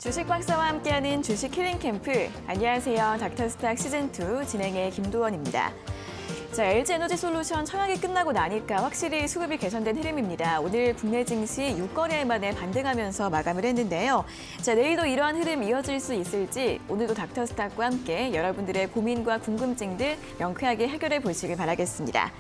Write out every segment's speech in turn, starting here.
주식 박사와 함께하는 주식 힐링 캠프. 안녕하세요. 닥터스탁 시즌2 진행의 김도원입니다. 자, LG에너지솔루션 청약이 끝나고 나니까 확실히 수급이 개선된 흐름입니다. 오늘 국내 증시 6거래일 만에 반등하면서 마감을 했는데요. 자, 내일도 이러한 흐름 이어질 수 있을지 오늘도 닥터스탁과 함께 여러분들의 고민과 궁금증들 명쾌하게 해결해 보시길 바라겠습니다.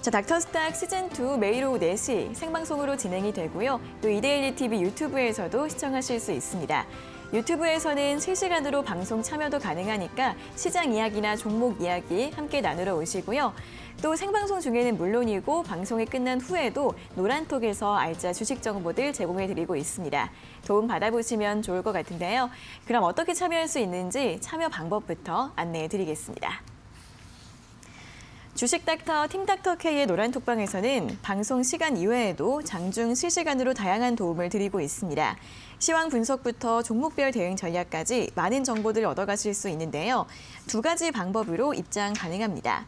자, 닥터스탁 시즌2 매일 오후 4시 생방송으로 진행이 되고요. 또 이데일리 TV 유튜브에서도 시청하실 수 있습니다. 유튜브에서는 실시간으로 방송 참여도 가능하니까 시장 이야기나 종목 이야기 함께 나누러 오시고요. 또 생방송 중에는 물론이고 방송이 끝난 후에도 노란톡에서 알짜 주식 정보들 제공해드리고 있습니다. 도움 받아보시면 좋을 것 같은데요. 그럼 어떻게 참여할 수 있는지 참여 방법부터 안내해드리겠습니다. 주식닥터 팀닥터K의 노란톡방에서는 방송 시간 이외에도 장중 실시간으로 다양한 도움을 드리고 있습니다. 시황 분석부터 종목별 대응 전략까지 많은 정보들을 얻어가실 수 있는데요. 두 가지 방법으로 입장 가능합니다.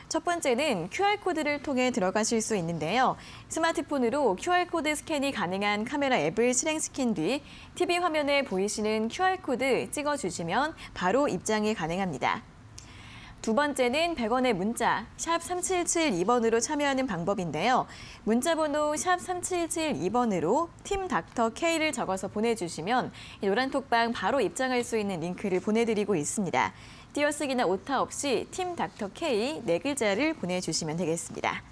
첫 번째는 QR코드를 통해 들어가실 수 있는데요. 스마트폰으로 QR코드 스캔이 가능한 카메라 앱을 실행시킨 뒤 TV 화면에 보이시는 QR코드 찍어주시면 바로 입장이 가능합니다. 두 번째는 100원의 문자 샵 3772번으로 참여하는 방법인데요. 문자번호 샵 3772번으로 팀 닥터 K를 적어서 보내주시면 노란톡방 바로 입장할 수 있는 링크를 보내드리고 있습니다. 띄어쓰기나 오타 없이 팀 닥터 K 4글자를 보내주시면 되겠습니다.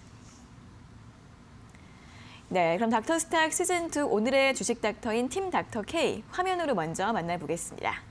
네, 그럼 닥터스탁 시즌2 오늘의 주식 닥터인 팀 닥터 K 화면으로 먼저 만나보겠습니다.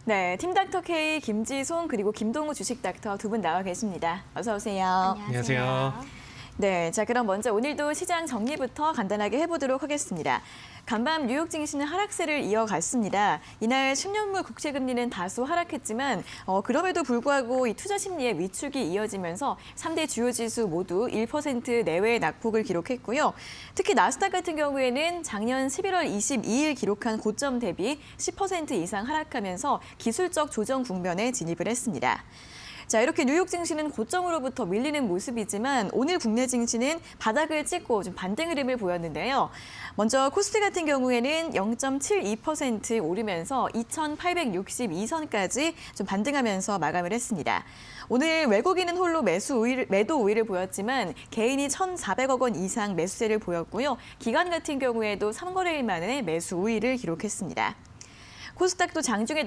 네, 팀 닥터 K 김지송 그리고 김동우 주식 닥터 두 분 나와 계십니다. 어서 오세요. 안녕하세요. 네, 자 그럼 먼저 오늘도 시장 정리부터 간단하게 해보도록 하겠습니다. 간밤 뉴욕 증시는 하락세를 이어갔습니다. 이날 10년물 국채 금리는 다소 하락했지만 그럼에도 불구하고 이 투자 심리의 위축이 이어지면서 3대 주요 지수 모두 1% 내외의 낙폭을 기록했고요. 특히 나스닥 같은 경우에는 작년 11월 22일 기록한 고점 대비 10% 이상 하락하면서 기술적 조정 국면에 진입을 했습니다. 자, 이렇게 뉴욕 증시는 고점으로부터 밀리는 모습이지만 오늘 국내 증시는 바닥을 찍고 좀 반등 흐름을 보였는데요. 먼저 코스피 같은 경우에는 0.72% 오르면서 2,862선까지 좀 반등하면서 마감을 했습니다. 오늘 외국인은 홀로 매도 우위를 보였지만 개인이 1,400억 원 이상 매수세를 보였고요. 기관 같은 경우에도 3거래일 만에 매수 우위를 기록했습니다. 코스닥도 장중의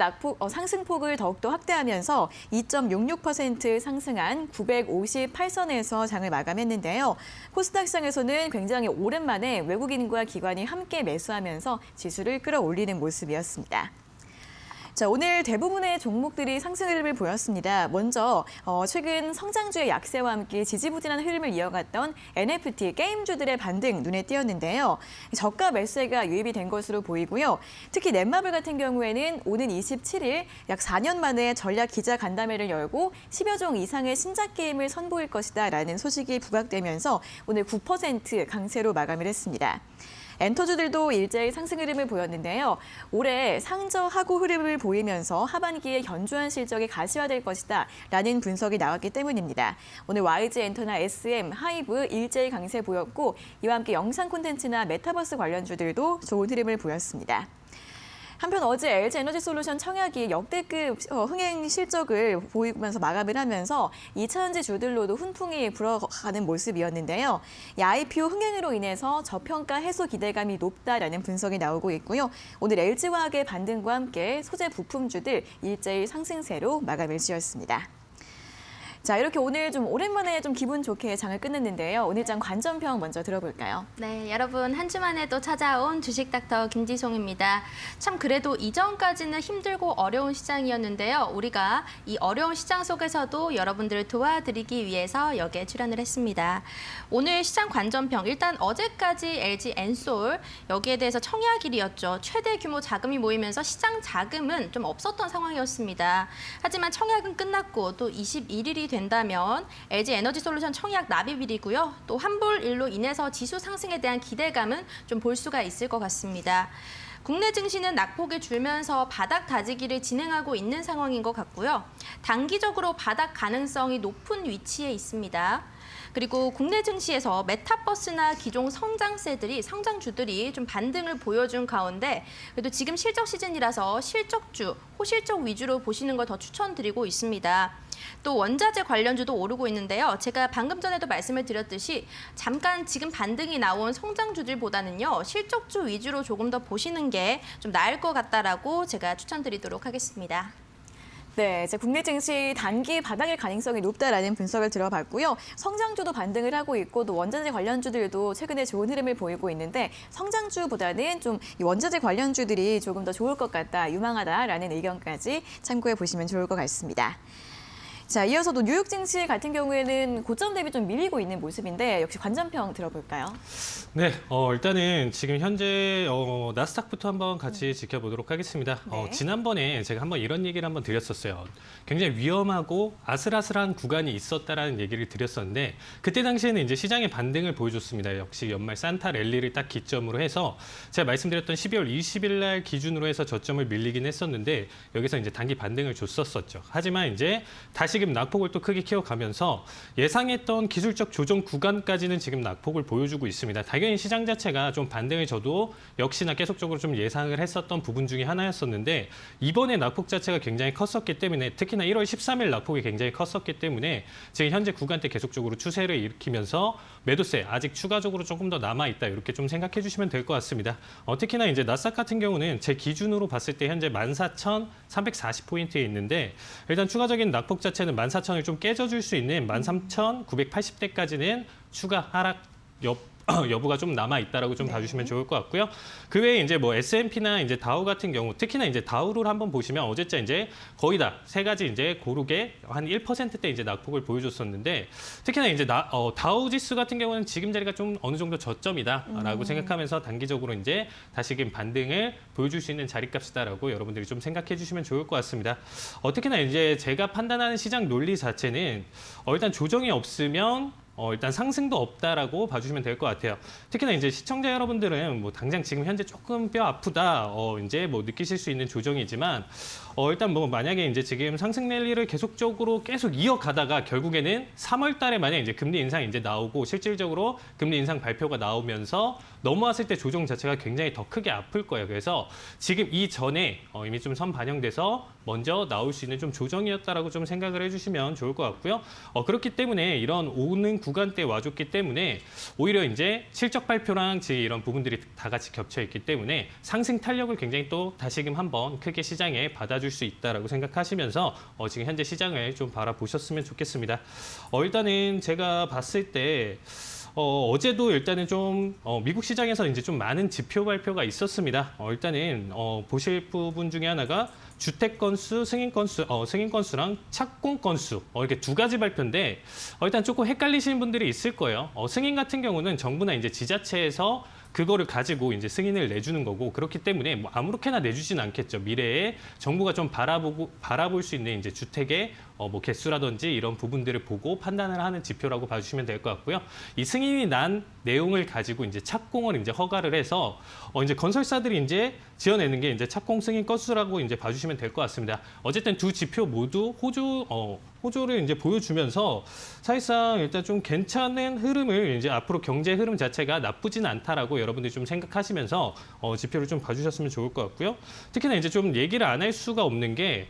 상승폭을 더욱더 확대하면서 2.66% 상승한 958선에서 장을 마감했는데요. 코스닥 시장에서는 굉장히 오랜만에 외국인과 기관이 함께 매수하면서 지수를 끌어올리는 모습이었습니다. 자, 오늘 대부분의 종목들이 상승 흐름을 보였습니다. 먼저 최근 성장주의 약세와 함께 지지부진한 흐름을 이어갔던 NFT 게임주들의 반등 눈에 띄었는데요. 저가 매수세가 유입이 된 것으로 보이고요. 특히 넷마블 같은 경우에는 오는 27일 약 4년 만에 전략 기자 간담회를 열고 10여 종 이상의 신작 게임을 선보일 것이다라는 소식이 부각되면서 오늘 9% 강세로 마감을 했습니다. 엔터주들도 일제히 상승 흐름을 보였는데요. 올해 상저하고 흐름을 보이면서 하반기에 견조한 실적이 가시화될 것이다 라는 분석이 나왔기 때문입니다. 오늘 YG 엔터나 SM, 하이브 일제히 강세 보였고 이와 함께 영상 콘텐츠나 메타버스 관련주들도 좋은 흐름을 보였습니다. 한편 어제 LG에너지솔루션 청약이 역대급 흥행 실적을 보이면서 마감을 하면서 2차전지 주들로도 훈풍이 불어가는 모습이었는데요. 이 IPO 흥행으로 인해서 저평가 해소 기대감이 높다라는 분석이 나오고 있고요. 오늘 LG화학의 반등과 함께 소재 부품주들 일제히 상승세로 마감을 지었습니다. 자, 이렇게 오늘 좀 오랜만에 좀 기분 좋게 장을 끝냈는데요. 오늘 장 관점평 먼저 들어볼까요? 네, 여러분 한 주 만에 또 찾아온 주식 닥터 김지송입니다. 참 그래도 이전까지는 힘들고 어려운 시장이었는데요. 우리가 이 어려운 시장 속에서도 여러분들을 도와드리기 위해서 여기에 출연을 했습니다. 오늘 시장 관점평, 일단 어제까지 LG 엔솔 여기에 대해서 청약일이었죠. 최대 규모 자금이 모이면서 시장 자금은 좀 없었던 상황이었습니다. 하지만 청약은 끝났고 또 21일이 된다면 LG 에너지솔루션 청약 납입일이고요. 또 환불일로 인해서 지수 상승에 대한 기대감은 좀 볼 수가 있을 것 같습니다. 국내 증시는 낙폭이 줄면서 바닥 다지기를 진행하고 있는 상황인 것 같고요. 단기적으로 바닥 가능성이 높은 위치에 있습니다. 그리고 국내 증시에서 메타버스나 기존 성장주들이 좀 반등을 보여준 가운데 그래도 지금 실적 시즌이라서 실적주, 호실적 위주로 보시는 걸 더 추천드리고 있습니다. 또 원자재 관련주도 오르고 있는데요. 제가 방금 전에도 말씀을 드렸듯이 잠깐 지금 반등이 나온 성장주들보다는요. 실적주 위주로 조금 더 보시는 게 좀 나을 것 같다라고 제가 추천드리도록 하겠습니다. 네, 이제 국내 증시 단기 바닥일 가능성이 높다라는 분석을 들어봤고요. 성장주도 반등을 하고 있고 또 원자재 관련주들도 최근에 좋은 흐름을 보이고 있는데 성장주보다는 좀 이 원자재 관련주들이 조금 더 좋을 것 같다, 유망하다라는 의견까지 참고해 보시면 좋을 것 같습니다. 자, 이어서도 뉴욕 증시 같은 경우에는 고점 대비 좀 밀리고 있는 모습인데 역시 관전평 들어볼까요? 네, 일단은 지금 현재 나스닥부터 한번 같이 지켜보도록 하겠습니다. 네. 지난번에 제가 한번 이런 얘기를 한번 드렸었어요. 굉장히 위험하고 아슬아슬한 구간이 있었다라는 얘기를 드렸었는데 그때 당시에는 이제 시장의 반등을 보여줬습니다. 역시 연말 산타 랠리를 딱 기점으로 해서 제가 말씀드렸던 12월 20일 날 기준으로 해서 저점을 밀리긴 했었는데 여기서 이제 단기 반등을 줬었었죠. 하지만 이제 다시금 낙폭을 또 크게 키워가면서 예상했던 기술적 조정 구간까지는 지금 낙폭을 보여주고 있습니다. 당연히 시장 자체가 좀 반등을 줘도 역시나 계속적으로 좀 예상을 했었던 부분 중에 하나였었는데 이번에 낙폭 자체가 굉장히 컸었기 때문에 특히나 1월 13일 낙폭이 굉장히 컸었기 때문에 지금 현재 구간대 계속적으로 추세를 일으키면서 매도세 아직 추가적으로 조금 더 남아있다 이렇게 좀 생각해 주시면 될 것 같습니다. 특히나 이제 나스닥 같은 경우는 제 기준으로 봤을 때 현재 14,340포인트에 있는데 일단 추가적인 낙폭 자체는 14,000을 좀 깨져줄 수 있는 13,980대까지는 추가 하락 여부가 좀 남아 있다라고 좀 봐주시면 좋을 것 같고요. 그 외에 이제 뭐 S&P나 이제 다우 같은 경우, 특히나 이제 다우를 한번 보시면 어제자 이제 거의 다 세 가지 이제 고르게 한 1%대 이제 낙폭을 보여줬었는데 특히나 이제 다우 지수 같은 경우는 지금 자리가 좀 어느 정도 저점이다라고 생각하면서 단기적으로 이제 다시금 반등을 보여줄 수 있는 자리값이다라고 여러분들이 좀 생각해 주시면 좋을 것 같습니다. 특히나 이제 제가 판단하는 시장 논리 자체는 일단 조정이 없으면 일단 상승도 없다라고 봐주시면 될 것 같아요. 특히나 이제 시청자 여러분들은 뭐 당장 지금 현재 조금 뼈 아프다 이제 뭐 느끼실 수 있는 조정이지만 일단 뭐 만약에 이제 지금 상승 랠리를 계속적으로 계속 이어가다가 결국에는 3월 달에 만약 이제 금리 인상 이제 나오고 실질적으로 금리 인상 발표가 나오면서 넘어왔을 때 조정 자체가 굉장히 더 크게 아플 거예요. 그래서 지금 이전에 이미 좀 선 반영돼서 먼저 나올 수 있는 좀 조정이었다라고 좀 생각을 해주시면 좋을 것 같고요. 그렇기 때문에 이런 오는 구간대에 와줬기 때문에 오히려 이제 실적 발표랑 지금 이런 부분들이 다 같이 겹쳐 있기 때문에 상승 탄력을 굉장히 또 다시금 한번 크게 시장에 받아줄 수 있다라고 생각하시면서 지금 현재 시장을 좀 바라보셨으면 좋겠습니다. 일단은 제가 봤을 때 어제도 일단은 좀 미국 시장에서 이제 좀 많은 지표 발표가 있었습니다. 일단은 보실 부분 중에 하나가 주택 건수, 승인 건수랑 착공 건수 이렇게 두 가지 발표인데 일단 조금 헷갈리시는 분들이 있을 거예요. 승인 같은 경우는 정부나 이제 지자체에서 그거를 가지고 이제 승인을 내주는 거고 그렇기 때문에 뭐 아무렇게나 내주진 않겠죠. 미래에 정부가 좀 바라볼 수 있는 이제 주택의 뭐 개수라든지 이런 부분들을 보고 판단을 하는 지표라고 봐주시면 될 것 같고요. 이 승인이 난 내용을 가지고 이제 착공을 이제 허가를 해서 이제 건설사들이 이제 지어내는 게 이제 착공 승인 건수라고 이제 봐주시면 될 것 같습니다. 어쨌든 두 지표 모두 호조를 이제 보여주면서 사실상 일단 좀 괜찮은 흐름을 이제 앞으로 경제 흐름 자체가 나쁘진 않다라고 여러분들이 좀 생각하시면서 지표를 좀 봐주셨으면 좋을 것 같고요. 특히나 이제 좀 얘기를 안 할 수가 없는 게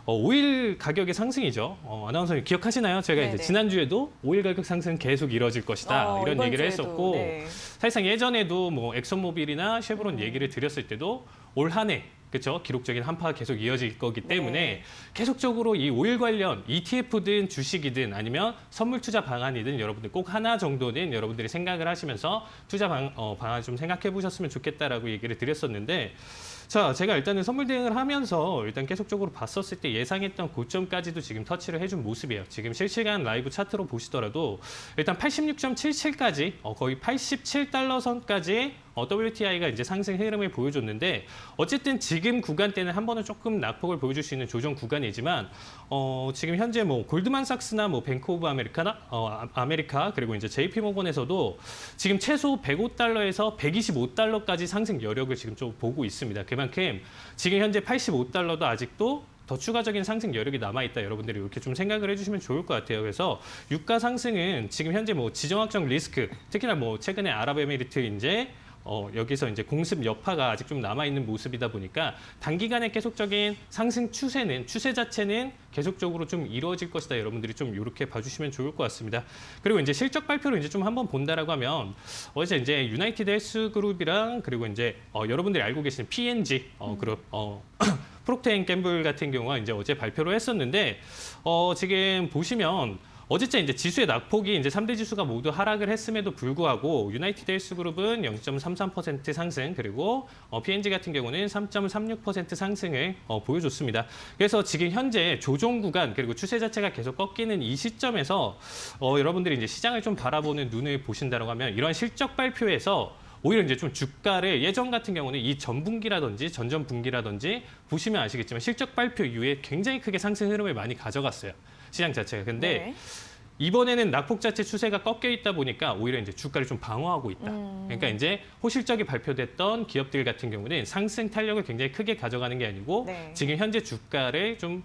오일 가격의 상승이죠. 아나운서님 기억하시나요? 제가 네네. 이제 지난주에도 오일 가격 상승 계속 이뤄질 것이다 이런 이번 얘기를 주에도, 했었고 네. 사실상 예전에도 뭐 엑슨모빌이나 쉐브론 얘기를 드렸을 때도 올 한 해 그렇죠. 기록적인 한파가 계속 이어질 거기 때문에 네. 계속적으로 이 오일 관련 ETF든 주식이든 아니면 선물 투자 방안이든 여러분들 꼭 하나 정도는 여러분들이 생각을 하시면서 투자 방안 좀 생각해 보셨으면 좋겠다라고 얘기를 드렸었는데 자, 제가 일단은 선물 대응을 하면서 일단 계속적으로 봤었을 때 예상했던 고점까지도 지금 터치를 해준 모습이에요. 지금 실시간 라이브 차트로 보시더라도 일단 86.77까지 거의 87달러 선까지 WTI가 이제 상승 흐름을 보여줬는데 어쨌든 지금 구간대는 한 번은 조금 낙폭을 보여줄 수 있는 조정 구간이지만 지금 현재 뭐 골드만삭스나 뭐 뱅크 오브 아메리카 그리고 이제 JP 모건에서도 지금 최소 105달러에서 125달러까지 상승 여력을 지금 좀 보고 있습니다. 그만큼 지금 현재 85달러도 아직도 더 추가적인 상승 여력이 남아있다. 여러분들이 이렇게 좀 생각을 해주시면 좋을 것 같아요. 그래서 유가 상승은 지금 현재 뭐 지정학적 리스크, 특히나 뭐 최근에 아랍에미리트 이제 여기서 이제 공습 여파가 아직 좀 남아있는 모습이다 보니까 단기간에 계속적인 상승 추세 자체는 계속적으로 좀 이루어질 것이다. 여러분들이 좀 이렇게 봐주시면 좋을 것 같습니다. 그리고 이제 실적 발표를 이제 좀 한번 본다라고 하면 어제 이제 유나이티드 헬스 그룹이랑 그리고 이제 여러분들이 알고 계시는 P&G 그룹 프록터 앤 gemble 같은 경우가 이제 어제 발표를 했었는데 지금 보시면 어제째 이제 지수의 낙폭이 이제 3대 지수가 모두 하락을 했음에도 불구하고 유나이티드 헬스그룹은 0.33% 상승 그리고 P&G 같은 경우는 3.36% 상승을 보여줬습니다. 그래서 지금 현재 조정 구간 그리고 추세 자체가 계속 꺾이는 이 시점에서 여러분들이 이제 시장을 좀 바라보는 눈을 보신다고 하면 이런 실적 발표에서 오히려 이제 좀 주가를 예전 같은 경우는 이 전분기라든지 전전분기라든지 보시면 아시겠지만 실적 발표 이후에 굉장히 크게 상승 흐름을 많이 가져갔어요. 시장 자체가. 근데 네. 이번에는 낙폭 자체 추세가 꺾여 있다 보니까 오히려 이제 주가를 좀 방어하고 있다. 그러니까 이제 호실적이 발표됐던 기업들 같은 경우는 상승 탄력을 굉장히 크게 가져가는 게 아니고 네. 지금 현재 주가를 좀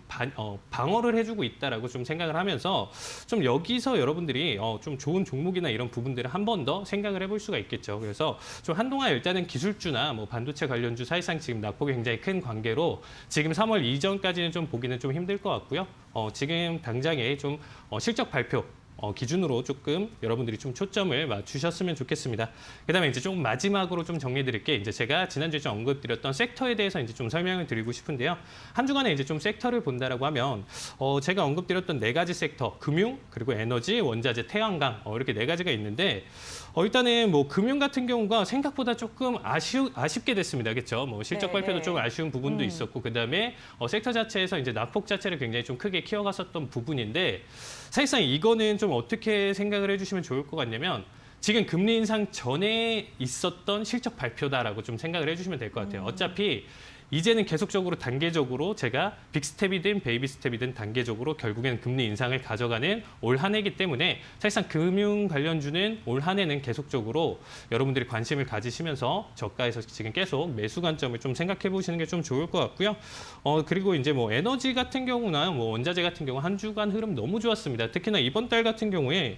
방어를 해주고 있다라고 좀 생각을 하면서 좀 여기서 여러분들이 좀 좋은 종목이나 이런 부분들을 한 번 더 생각을 해볼 수가 있겠죠. 그래서 좀 한동안 일단은 기술주나 뭐 반도체 관련주 사실상 지금 낙폭이 굉장히 큰 관계로 지금 3월 이전까지는 좀 보기는 좀 힘들 것 같고요. 지금 당장에 좀 실적 발표 기준으로 조금 여러분들이 좀 초점을 맞추셨으면 좋겠습니다. 그다음에 이제 좀 마지막으로 좀 정리해드릴게 이제 제가 지난주에 좀 언급드렸던 섹터에 대해서 이제 좀 설명을 드리고 싶은데요. 한 주간에 이제 좀 섹터를 본다라고 하면 제가 언급드렸던 네 가지 섹터 금융 그리고 에너지, 원자재, 태양광 이렇게 네 가지가 있는데 일단은 뭐 금융 같은 경우가 생각보다 조금 아쉽게 됐습니다. 그렇죠? 뭐 실적 네, 발표도 네. 좀 아쉬운 부분도 있었고 그다음에 섹터 자체에서 이제 낙폭 자체를 굉장히 좀 크게 키워갔었던 부분인데 사실상 이거는 좀 어떻게 생각을 해주시면 좋을 것 같냐면 지금 금리 인상 전에 있었던 실적 발표다라고 좀 생각을 해주시면 될 것 같아요. 어차피 이제는 계속적으로 단계적으로 제가 빅스텝이든 베이비 스텝이든 단계적으로 결국에는 금리 인상을 가져가는 올 한 해이기 때문에 사실상 금융 관련주는 올 한 해는 계속적으로 여러분들이 관심을 가지시면서 저가에서 지금 계속 매수 관점을 좀 생각해 보시는 게 좀 좋을 것 같고요. 그리고 이제 뭐 에너지 같은 경우나 뭐 원자재 같은 경우 한 주간 흐름 너무 좋았습니다. 특히나 이번 달 같은 경우에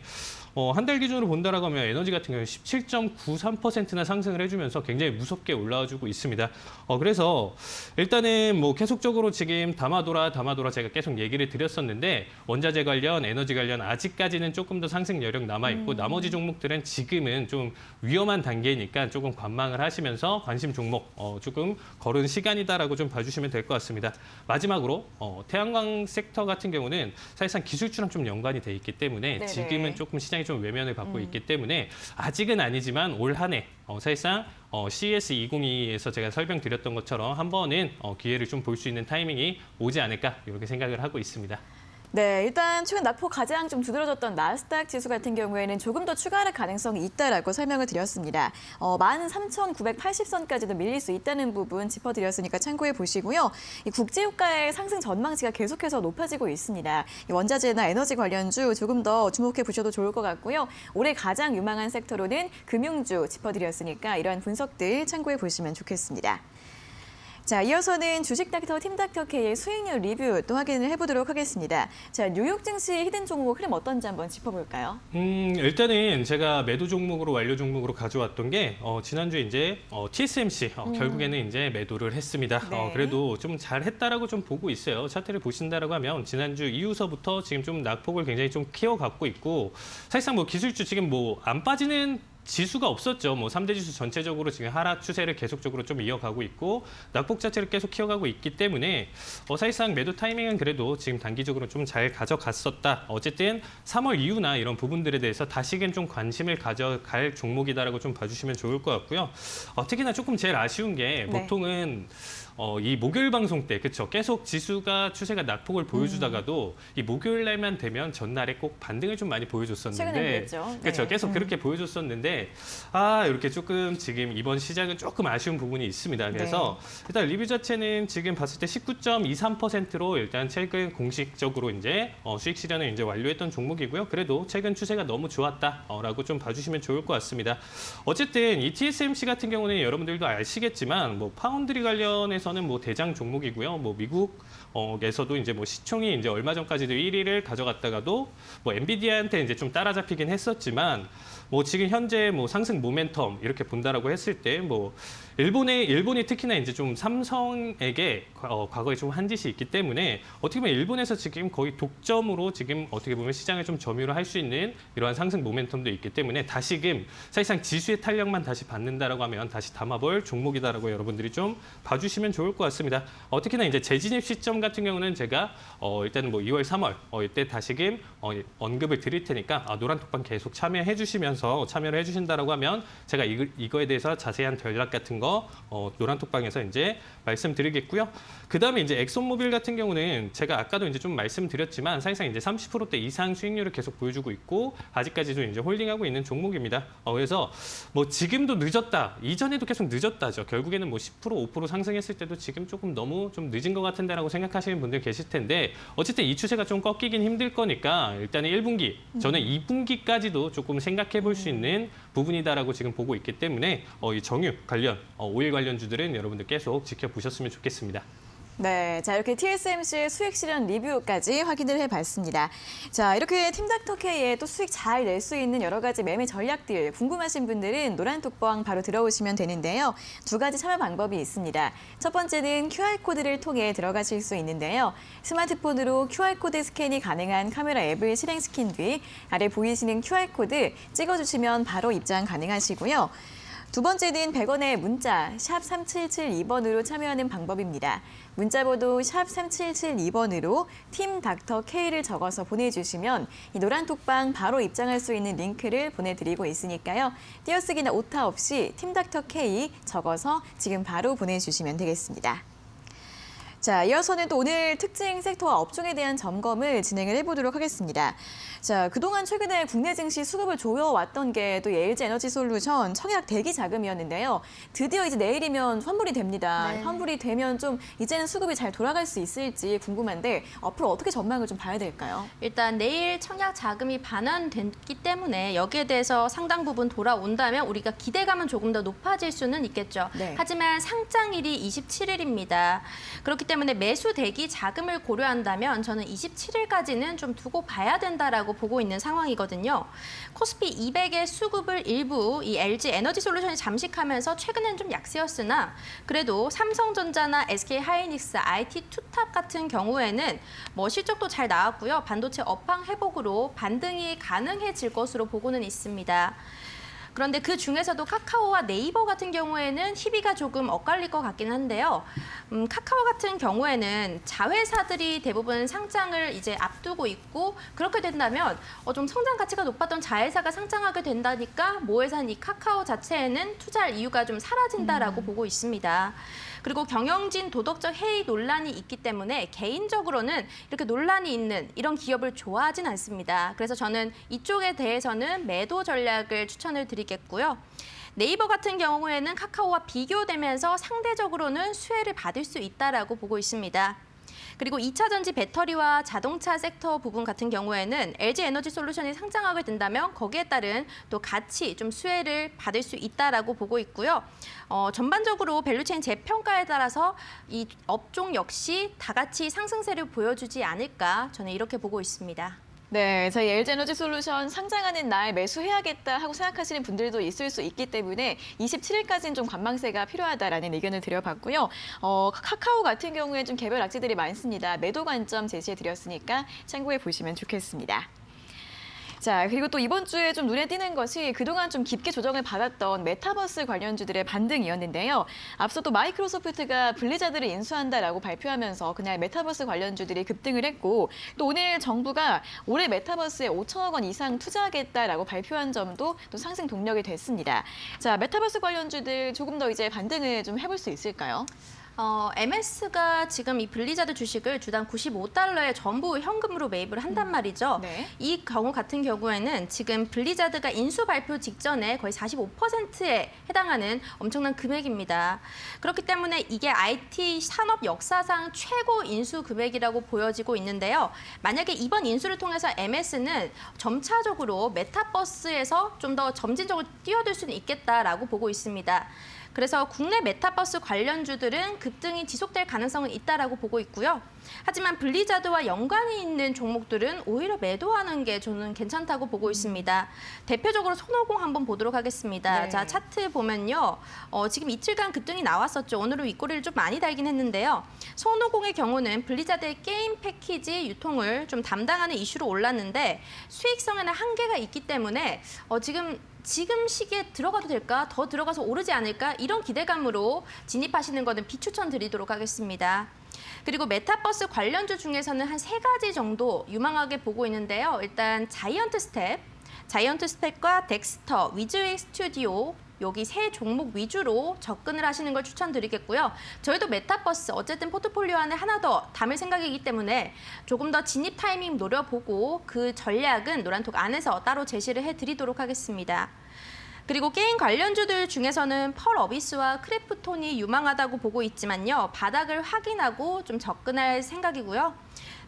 한 달 기준으로 본다라고 하면 에너지 같은 경우에 17.93%나 상승을 해주면서 굉장히 무섭게 올라와주고 있습니다. 그래서 일단은 뭐 계속적으로 지금 담아돌아 제가 계속 얘기를 드렸었는데 원자재 관련, 에너지 관련 아직까지는 조금 더 상승 여력 남아있고 나머지 종목들은 지금은 좀 위험한 단계니까 조금 관망을 하시면서 관심 종목 조금 거른 시간이다라고 좀 봐주시면 될 것 같습니다. 마지막으로 태양광 섹터 같은 경우는 사실상 기술주랑 좀 연관이 돼 있기 때문에 네네. 지금은 조금 시장이 좀 외면을 받고 있기 때문에 아직은 아니지만 올 한 해 사실상 CES 2022에서 제가 설명드렸던 것처럼 한 번은 기회를 좀 볼 수 있는 타이밍이 오지 않을까 이렇게 생각을 하고 있습니다. 네, 일단 최근 낙폭 가장 좀 두드러졌던 나스닥 지수 같은 경우에는 조금 더 추가 하락 가능성이 있다라고 설명을 드렸습니다. 13,980선까지도 밀릴 수 있다는 부분 짚어드렸으니까 참고해 보시고요. 이 국제유가의 상승 전망치가 계속해서 높아지고 있습니다. 이 원자재나 에너지 관련주 조금 더 주목해 보셔도 좋을 것 같고요. 올해 가장 유망한 섹터로는 금융주 짚어드렸으니까 이러한 분석들 참고해 보시면 좋겠습니다. 자, 이어서는 주식닥터 팀닥터K의 수익률 리뷰 또 확인을 해보도록 하겠습니다. 자, 뉴욕 증시 히든 종목 흐름 어떤지 한번 짚어볼까요? 일단은 제가 매도 종목으로 완료 종목으로 가져왔던 게 지난주에 이제 TSMC 결국에는 이제 매도를 했습니다. 네. 그래도 좀 잘했다라고 좀 보고 있어요. 차트를 보신다라고 하면 지난주 이후서부터 지금 좀 낙폭을 굉장히 좀 키워갖고 있고 사실상 뭐 기술주 지금 뭐 안 빠지는 지수가 없었죠. 뭐 3대 지수 전체적으로 지금 하락 추세를 계속적으로 좀 이어가고 있고 낙폭 자체를 계속 키워가고 있기 때문에 사실상 매도 타이밍은 그래도 지금 단기적으로 좀 잘 가져갔었다. 어쨌든 3월 이후나 이런 부분들에 대해서 다시금 좀 관심을 가져갈 종목이다라고 좀 봐주시면 좋을 것 같고요. 특히나 조금 제일 아쉬운 게 네. 보통은 이 목요일 방송 때 그쵸 계속 지수가 추세가 낙폭을 보여주다가도 이 목요일 날만 되면 전날에 꼭 반등을 좀 많이 보여줬었는데 최근에 그랬죠. 그렇죠. 네. 계속 그렇게 보여줬었는데 이렇게 조금 지금 이번 시장은 조금 아쉬운 부분이 있습니다. 그래서 일단 리뷰 자체는 지금 봤을 때 19.23%로 일단 최근 공식적으로 이제 수익 실현을 이제 완료했던 종목이고요. 그래도 최근 추세가 너무 좋았다라고 좀 봐주시면 좋을 것 같습니다. 어쨌든 이 TSMC 같은 경우는 여러분들도 아시겠지만 뭐 파운드리 관련해서는 뭐 대장 종목이고요. 뭐 미국에서도 이제 뭐 시총이 이제 얼마 전까지도 1위를 가져갔다가도 뭐 엔비디아한테 이제 좀 따라잡히긴 했었지만 뭐 지금 현재 뭐 상승 모멘텀 이렇게 본다라고 했을 때 뭐 일본이 특히나 이제 좀 삼성에게 과거에 좀 한 짓이 있기 때문에 어떻게 보면 일본에서 지금 거의 독점으로 지금 어떻게 보면 시장을 좀 점유를 할 수 있는 이러한 상승 모멘텀도 있기 때문에 다시금 사실상 지수의 탄력만 다시 받는다라고 하면 다시 담아볼 종목이다라고 여러분들이 좀 봐주시면 좋을 것 같습니다. 특히나 이제 재진입 시점 같은 경우는 제가 일단은 뭐 2월, 3월 이때 다시금 언급을 드릴 테니까 노란톡방 계속 참여해 주시면서 참여를 해주신다라고 하면 제가 이거에 대해서 자세한 전략 같은 거 노란톡방에서 이제 말씀드리겠고요. 그 다음에 이제 엑손모빌 같은 경우는 제가 아까도 이제 좀 말씀드렸지만 사실상 이제 30%대 이상 수익률을 계속 보여주고 있고 아직까지도 이제 홀딩하고 있는 종목입니다. 그래서 뭐 지금도 늦었다, 이전에도 계속 늦었다죠. 결국에는 뭐 10%, 5% 상승했을 때도 지금 조금 너무 좀 늦은 것 같은데라고 생각하시는 분들 계실 텐데 어쨌든 이 추세가 좀 꺾이긴 힘들 거니까 일단은 1분기, 저는 2분기까지도 조금 생각해 볼 수 있는 부분이다라고 지금 보고 있기 때문에 이 정유 관련, 오일 관련주들은 여러분들 계속 지켜보셨으면 좋겠습니다. 네, 자 이렇게 TSMC의 수익 실현 리뷰까지 확인을 해봤습니다. 자 이렇게 팀닥터K에 또 수익 잘 낼 수 있는 여러 가지 매매 전략들 궁금하신 분들은 노란톡방 바로 들어오시면 되는데요. 두 가지 참여 방법이 있습니다. 첫 번째는 QR코드를 통해 들어가실 수 있는데요. 스마트폰으로 QR코드 스캔이 가능한 카메라 앱을 실행시킨 뒤 아래 보이시는 QR코드 찍어주시면 바로 입장 가능하시고요. 두 번째는 100원의 문자 샵 3772번으로 참여하는 방법입니다. 문자번호 샵 3772번으로 팀 닥터 K를 적어서 보내주시면 이 노란톡방 바로 입장할 수 있는 링크를 보내드리고 있으니까요. 띄어쓰기나 오타 없이 팀 닥터 K 적어서 지금 바로 보내주시면 되겠습니다. 자, 이어서는 또 오늘 특징 섹터와 업종에 대한 점검을 진행을 해보도록 하겠습니다. 자, 그동안 최근에 국내 증시 수급을 조여왔던 게 또 LG 에너지 솔루션 청약 대기 자금이었는데요. 드디어 이제 내일이면 환불이 됩니다. 네. 환불이 되면 좀 이제는 수급이 잘 돌아갈 수 있을지 궁금한데 앞으로 어떻게 전망을 좀 봐야 될까요? 일단 내일 청약 자금이 반환됐기 때문에 여기에 대해서 상당 부분 돌아온다면 우리가 기대감은 조금 더 높아질 수는 있겠죠. 네. 하지만 상장일이 27일입니다. 그렇기 때문에 매수 대기 자금을 고려한다면 저는 27일까지는 좀 두고 봐야 된다라고 보고 있는 상황이거든요. 코스피 200의 수급을 일부 이 LG 에너지 솔루션이 잠식하면서 최근엔 좀 약세였으나 그래도 삼성전자나 SK 하이닉스, IT 투탑 같은 경우에는 뭐 실적도 잘 나왔고요. 반도체 업황 회복으로 반등이 가능해질 것으로 보고는 있습니다. 그런데 그 중에서도 카카오와 네이버 같은 경우에는 희비가 조금 엇갈릴 것 같긴 한데요. 카카오 같은 경우에는 자회사들이 대부분 상장을 이제 앞두고 있고 그렇게 된다면 좀 성장 가치가 높았던 자회사가 상장하게 된다니까 모회사인 이 카카오 자체에는 투자할 이유가 좀 사라진다라고 보고 있습니다. 그리고 경영진 도덕적 해이 논란이 있기 때문에 개인적으로는 이렇게 논란이 있는 이런 기업을 좋아하진 않습니다. 그래서 저는 이쪽에 대해서는 매도 전략을 추천을 드리겠고요. 네이버 같은 경우에는 카카오와 비교되면서 상대적으로는 수혜를 받을 수 있다라고 보고 있습니다. 그리고 2차 전지 배터리와 자동차 섹터 부분 같은 경우에는 LG 에너지 솔루션이 상장하게 된다면 거기에 따른 또 같이 좀 수혜를 받을 수 있다라고 보고 있고요. 전반적으로 밸류체인 재평가에 따라서 이 업종 역시 다 같이 상승세를 보여주지 않을까 저는 이렇게 보고 있습니다. 네, 저희 LG 에너지 솔루션 상장하는 날 매수해야겠다 하고 생각하시는 분들도 있을 수 있기 때문에 27일까지는 좀 관망세가 필요하다라는 의견을 드려봤고요. 카카오 같은 경우에 좀 개별 악재들이 많습니다. 매도 관점 제시해드렸으니까 참고해 보시면 좋겠습니다. 자, 그리고 또 이번 주에 좀 눈에 띄는 것이 그동안 좀 깊게 조정을 받았던 메타버스 관련주들의 반등이었는데요. 앞서 또 마이크로소프트가 블리자드를 인수한다라고 발표하면서 그날 메타버스 관련주들이 급등을 했고 또 오늘 정부가 올해 메타버스에 5천억 원 이상 투자하겠다라고 발표한 점도 또 상승 동력이 됐습니다. 자, 메타버스 관련주들 조금 더 이제 반등을 좀 해볼 수 있을까요? MS가 지금 이 블리자드 주식을 주당 95달러에 전부 현금으로 매입을 한단 말이죠. 네. 이 경우 같은 경우에는 지금 블리자드가 인수 발표 직전에 거의 45%에 해당하는 엄청난 금액입니다. 그렇기 때문에 이게 IT 산업 역사상 최고 인수 금액이라고 보여지고 있는데요. 만약에 이번 인수를 통해서 MS는 점차적으로 메타버스에서 좀 더 점진적으로 뛰어들 수는 있겠다라고 보고 있습니다. 그래서 국내 메타버스 관련주들은 급등이 지속될 가능성은 있다라고 보고 있고요. 하지만 블리자드와 연관이 있는 종목들은 오히려 매도하는 게 저는 괜찮다고 보고 있습니다. 대표적으로 손오공 한번 보도록 하겠습니다. 네. 자, 차트 보면요. 지금 이틀간 급등이 나왔었죠. 오늘은 윗꼬리를 좀 많이 달긴 했는데요. 손오공의 경우는 블리자드의 게임 패키지 유통을 좀 담당하는 이슈로 올랐는데 수익성에는 한계가 있기 때문에 지금 시기에 들어가도 될까? 더 들어가서 오르지 않을까? 이런 기대감으로 진입하시는 거는 비추천드리도록 하겠습니다. 그리고 메타버스 관련주 중에서는 한 3가지 정도 유망하게 보고 있는데요. 일단 자이언트 스텝과 덱스터, 위즈익 스튜디오 여기 3 종목 위주로 접근을 하시는 걸 추천드리겠고요. 저희도 메타버스 어쨌든 포트폴리오 안에 하나 더 담을 생각이기 때문에 조금 더 진입 타이밍 노려보고 그 전략은 노란톡 안에서 따로 제시를 해드리도록 하겠습니다. 그리고 게임 관련주들 중에서는 펄 어비스와 크래프톤이 유망하다고 보고 있지만요. 바닥을 확인하고 좀 접근할 생각이고요.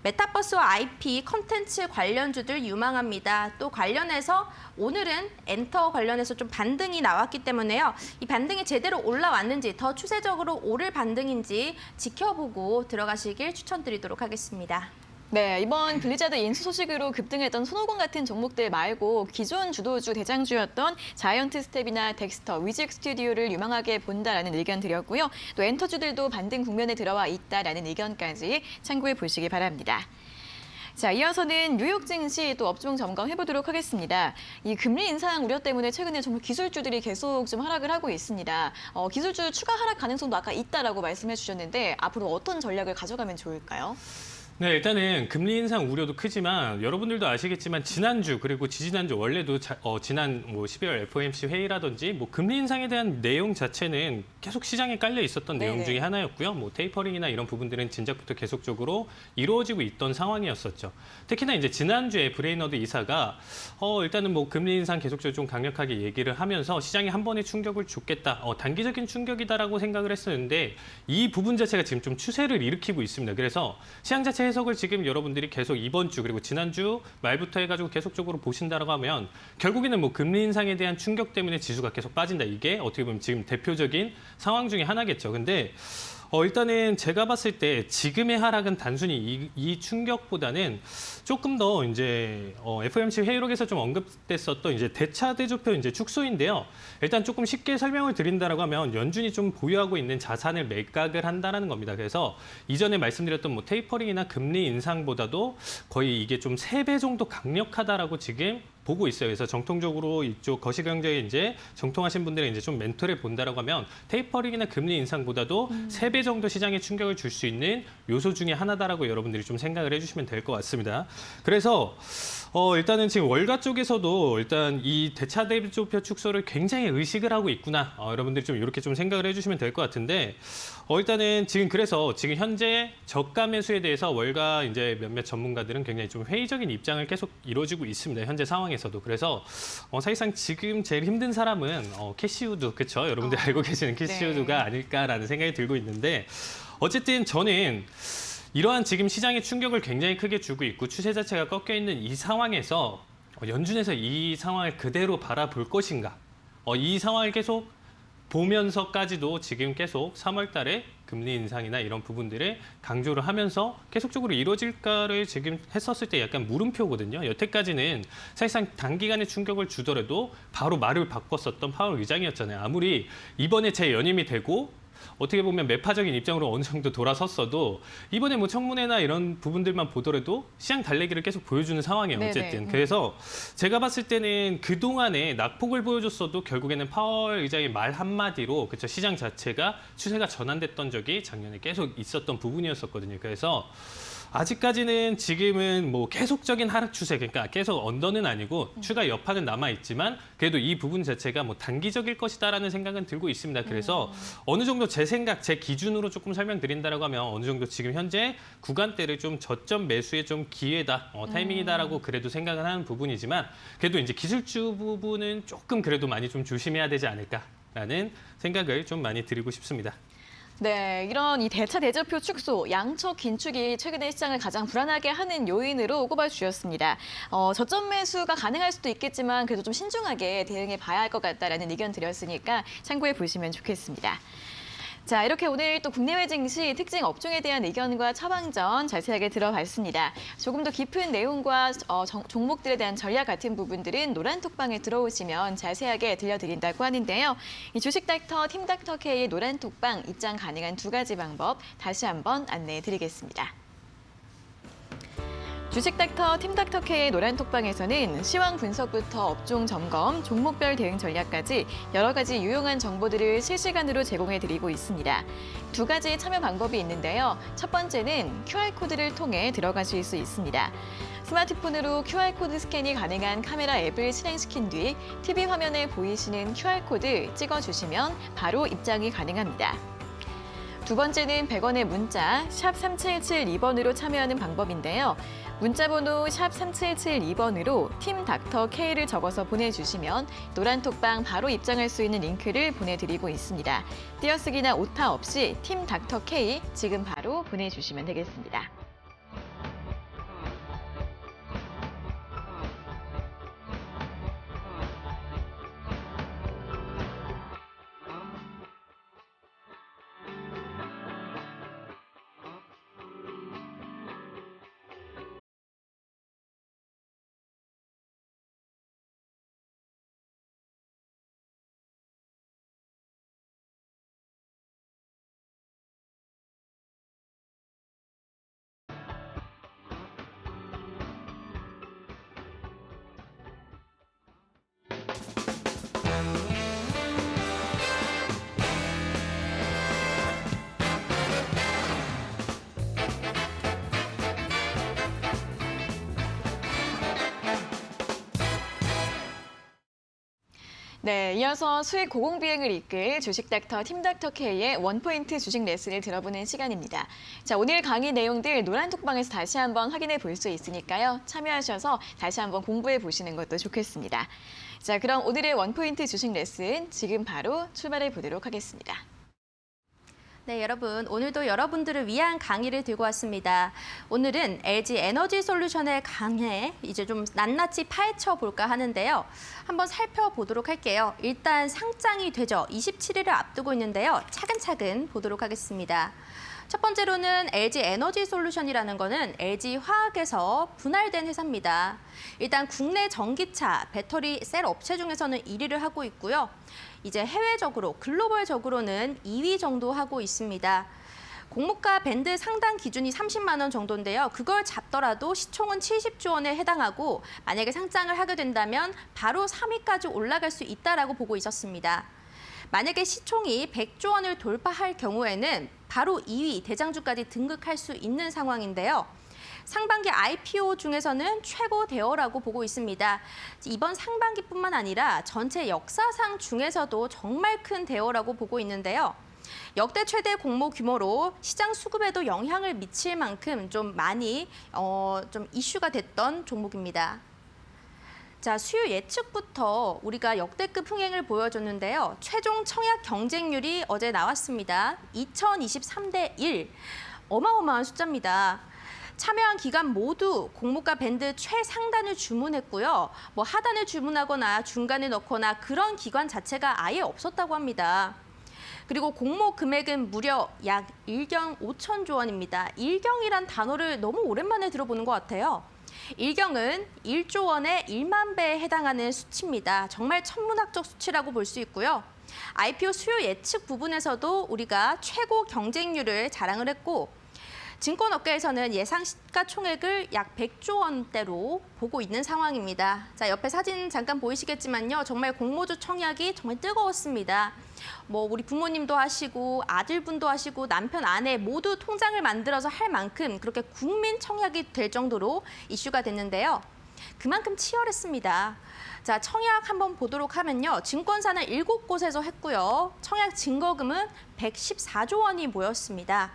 메타버스와 IP, 컨텐츠 관련주들 유망합니다. 또 관련해서 오늘은 엔터 관련해서 좀 반등이 나왔기 때문에요. 이 반등이 제대로 올라왔는지 더 추세적으로 오를 반등인지 지켜보고 들어가시길 추천드리도록 하겠습니다. 네, 이번 블리자드 인수 소식으로 급등했던 손오공 같은 종목들 말고 기존 주도주 대장주였던 자이언트 스텝이나 덱스터, 위직 스튜디오를 유망하게 본다라는 의견 드렸고요. 또 엔터주들도 반등 국면에 들어와 있다라는 의견까지 참고해 보시기 바랍니다. 자, 이어서는 뉴욕 증시 또 업종 점검해 보도록 하겠습니다. 이 금리 인상 우려 때문에 최근에 정말 기술주들이 계속 좀 하락을 하고 있습니다. 기술주 추가 하락 가능성도 아까 있다라고 말씀해 주셨는데 앞으로 어떤 전략을 가져가면 좋을까요? 네, 일단은 금리 인상 우려도 크지만 여러분들도 아시겠지만 지난주 그리고 지지난주 원래도 지난 12월 FOMC 회의라든지 금리 인상에 대한 내용 자체는 계속 시장에 깔려 있었던 내용 중에 하나였고요. 테이퍼링이나 이런 부분들은 진작부터 계속적으로 이루어지고 있던 상황이었었죠. 특히나 이제 지난주에 브레이너드 이사가 일단은 금리 인상 계속적으로 좀 강력하게 얘기를 하면서 시장에 한 번에 충격을 줬겠다. 단기적인 충격이다라고 생각을 했었는데 이 부분 자체가 지금 좀 추세를 일으키고 있습니다. 그래서 시장 자체 해석을 지금 여러분들이 계속 이번 주 그리고 지난주 말부터 해가지고 계속적으로 보신다라고 하면 결국에는 금리 인상에 대한 충격 때문에 지수가 계속 빠진다. 이게 어떻게 보면 지금 대표적인 상황 중에 하나겠죠. 근데 일단은 제가 봤을 때 지금의 하락은 단순히 이 충격보다는 조금 더 이제 FOMC 회의록에서 좀 언급됐었던 이제 대차대조표 이제 축소인데요. 일단 조금 쉽게 설명을 드린다라고 하면 연준이 좀 보유하고 있는 자산을 매각을 한다라는 겁니다. 그래서 이전에 말씀드렸던 테이퍼링이나 금리 인상보다도 거의 이게 좀 3배 정도 강력하다라고 지금 보고 있어요. 그래서 정통적으로 이쪽 거시경제에 이제 정통하신 분들의 이제 좀 멘토를 본다라고 하면 테이퍼링이나 금리 인상보다도 3배 정도 시장에 충격을 줄 수 있는 요소 중에 하나다라고 여러분들이 좀 생각을 해주시면 될 것 같습니다. 그래서 일단은 지금 월가 쪽에서도 일단 이 대차대조표 축소를 굉장히 의식을 하고 있구나. 여러분들이 좀 이렇게 좀 생각을 해주시면 될 것 같은데 일단은 그래서 지금 현재 저가 매수에 대해서 월가 이제 몇몇 전문가들은 굉장히 좀 회의적인 입장을 계속 이루어지고 있습니다. 현재 상황에서도. 그래서 사실상 지금 제일 힘든 사람은 캐시우드, 그렇죠? 여러분들 알고 계시는 캐시우드가 아닐까라는 생각이 들고 있는데 어쨌든 저는 이러한 지금 시장의 충격을 굉장히 크게 주고 있고 추세 자체가 꺾여 있는 이 상황에서 연준에서 이 상황을 그대로 바라볼 것인가? 이 상황을 계속 보면서까지도 지금 계속 3월 달에 금리 인상이나 이런 부분들을 강조를 하면서 계속적으로 이루어질까를 지금 했었을 때 약간 물음표거든요. 여태까지는 사실상 단기간에 충격을 주더라도 바로 말을 바꿨었던 파월 의장이었잖아요. 아무리 이번에 재연임이 되고 어떻게 보면 매파적인 입장으로 어느 정도 돌아섰어도 이번에 청문회나 이런 부분들만 보더라도 시장 달래기를 계속 보여주는 상황이에요. 어쨌든. 그래서 제가 봤을 때는 그동안에 낙폭을 보여줬어도 결국에는 파월 의장의 말 한마디로 그쵸 시장 자체가 추세가 전환됐던 적이 작년에 계속 있었던 부분이었었거든요. 그래서 아직까지는 지금은 뭐 계속적인 하락 추세, 그러니까 계속 언더는 아니고 추가 여파는 남아 있지만 그래도 이 부분 자체가 뭐 단기적일 것이다라는 생각은 들고 있습니다. 그래서 어느 정도 제 생각, 제 기준으로 조금 설명드린다라고 하면 어느 정도 지금 현재 구간대를 좀 저점 매수의 좀 기회다, 타이밍이다라고 그래도 생각을 하는 부분이지만 그래도 이제 기술주 부분은 조금 그래도 많이 좀 조심해야 되지 않을까라는 생각을 좀 많이 드리고 싶습니다. 네, 이런 이 대차 대조표 축소, 양적 긴축이 최근에 시장을 가장 불안하게 하는 요인으로 꼽아주셨습니다. 저점 매수가 가능할 수도 있겠지만 그래도 좀 신중하게 대응해 봐야 할 것 같다라는 의견 드렸으니까 참고해 보시면 좋겠습니다. 자, 이렇게 오늘 또 국내외 증시 특징 업종에 대한 의견과 처방전 자세하게 들어봤습니다. 조금 더 깊은 내용과 종목들에 대한 전략 같은 부분들은 노란톡방에 들어오시면 자세하게 들려드린다고 하는데요. 이 주식닥터, 팀닥터K의 노란톡방 입장 가능한 2가지 방법 다시 한번 안내해 드리겠습니다. 주식닥터, 팀닥터K의 노란톡방에서는 시황 분석부터 업종 점검, 종목별 대응 전략까지 여러 가지 유용한 정보들을 실시간으로 제공해드리고 있습니다. 2가지 참여 방법이 있는데요. 첫 번째는 QR코드를 통해 들어가실 수 있습니다. 스마트폰으로 QR코드 스캔이 가능한 카메라 앱을 실행시킨 뒤 TV 화면에 보이시는 QR코드 찍어주시면 바로 입장이 가능합니다. 두 번째는 100원의 문자 샵 3772번으로 참여하는 방법인데요. 문자번호 샵 3772번으로 팀닥터K를 적어서 보내주시면 노란톡방 바로 입장할 수 있는 링크를 보내드리고 있습니다. 띄어쓰기나 오타 없이 팀닥터K 지금 바로 보내주시면 되겠습니다. 네, 이어서 수익 고공비행을 이끌 주식닥터 팀닥터K의 원포인트 주식 레슨을 들어보는 시간입니다. 자, 오늘 강의 내용들 노란톡방에서 다시 한번 확인해 볼 수 있으니까요. 참여하셔서 다시 한번 공부해 보시는 것도 좋겠습니다. 자, 그럼 오늘의 원포인트 주식 레슨 지금 바로 출발해 보도록 하겠습니다. 네, 여러분, 오늘도 여러분들을 위한 강의를 들고 왔습니다. 오늘은 LG 에너지 솔루션의 강해 이제 좀 낱낱이 파헤쳐 볼까 하는데요. 한번 살펴보도록 할게요. 일단 상장이 되죠. 27일을 앞두고 있는데요. 차근차근 보도록 하겠습니다. 첫 번째로는 LG 에너지 솔루션이라는 거는 LG 화학에서 분할된 회사입니다. 일단 국내 전기차, 배터리 셀 업체 중에서는 1위를 하고 있고요. 이제 해외적으로, 글로벌적으로는 2위 정도 하고 있습니다. 공모가 밴드 상단 기준이 30만 원 정도인데요. 그걸 잡더라도 시총은 70조 원에 해당하고 만약에 상장을 하게 된다면 바로 3위까지 올라갈 수 있다라고 보고 있었습니다. 만약에 시총이 100조 원을 돌파할 경우에는 바로 2위 대장주까지 등극할 수 있는 상황인데요. 상반기 IPO 중에서는 최고 대어라고 보고 있습니다. 이번 상반기뿐만 아니라 전체 역사상 중에서도 정말 큰 대어라고 보고 있는데요. 역대 최대 공모 규모로 시장 수급에도 영향을 미칠 만큼 좀 많이 좀 이슈가 됐던 종목입니다. 자, 수요 예측부터 우리가 역대급 흥행을 보여줬는데요. 최종 청약 경쟁률이 어제 나왔습니다. 2023대 1. 어마어마한 숫자입니다. 참여한 기관 모두 공모가 밴드 최상단을 주문했고요. 뭐 하단을 주문하거나 중간에 넣거나 그런 기관 자체가 아예 없었다고 합니다. 그리고 공모 금액은 무려 약 1경 5천조 원입니다. 1경이란 단어를 너무 오랜만에 들어보는 것 같아요. 1경은 1조 원의 1만 배에 해당하는 수치입니다. 정말 천문학적 수치라고 볼 수 있고요. IPO 수요 예측 부분에서도 우리가 최고 경쟁률을 자랑을 했고 증권업계에서는 예상 시가총액을 약 100조 원대로 보고 있는 상황입니다. 자, 옆에 사진 잠깐 보이시겠지만요. 정말 공모주 청약이 정말 뜨거웠습니다. 우리 부모님도 하시고 아들분도 하시고 남편, 아내 모두 통장을 만들어서 할 만큼 그렇게 국민 청약이 될 정도로 이슈가 됐는데요. 그만큼 치열했습니다. 자, 청약 한번 보도록 하면요. 증권사는 7곳에서 했고요. 청약 증거금은 114조 원이 모였습니다.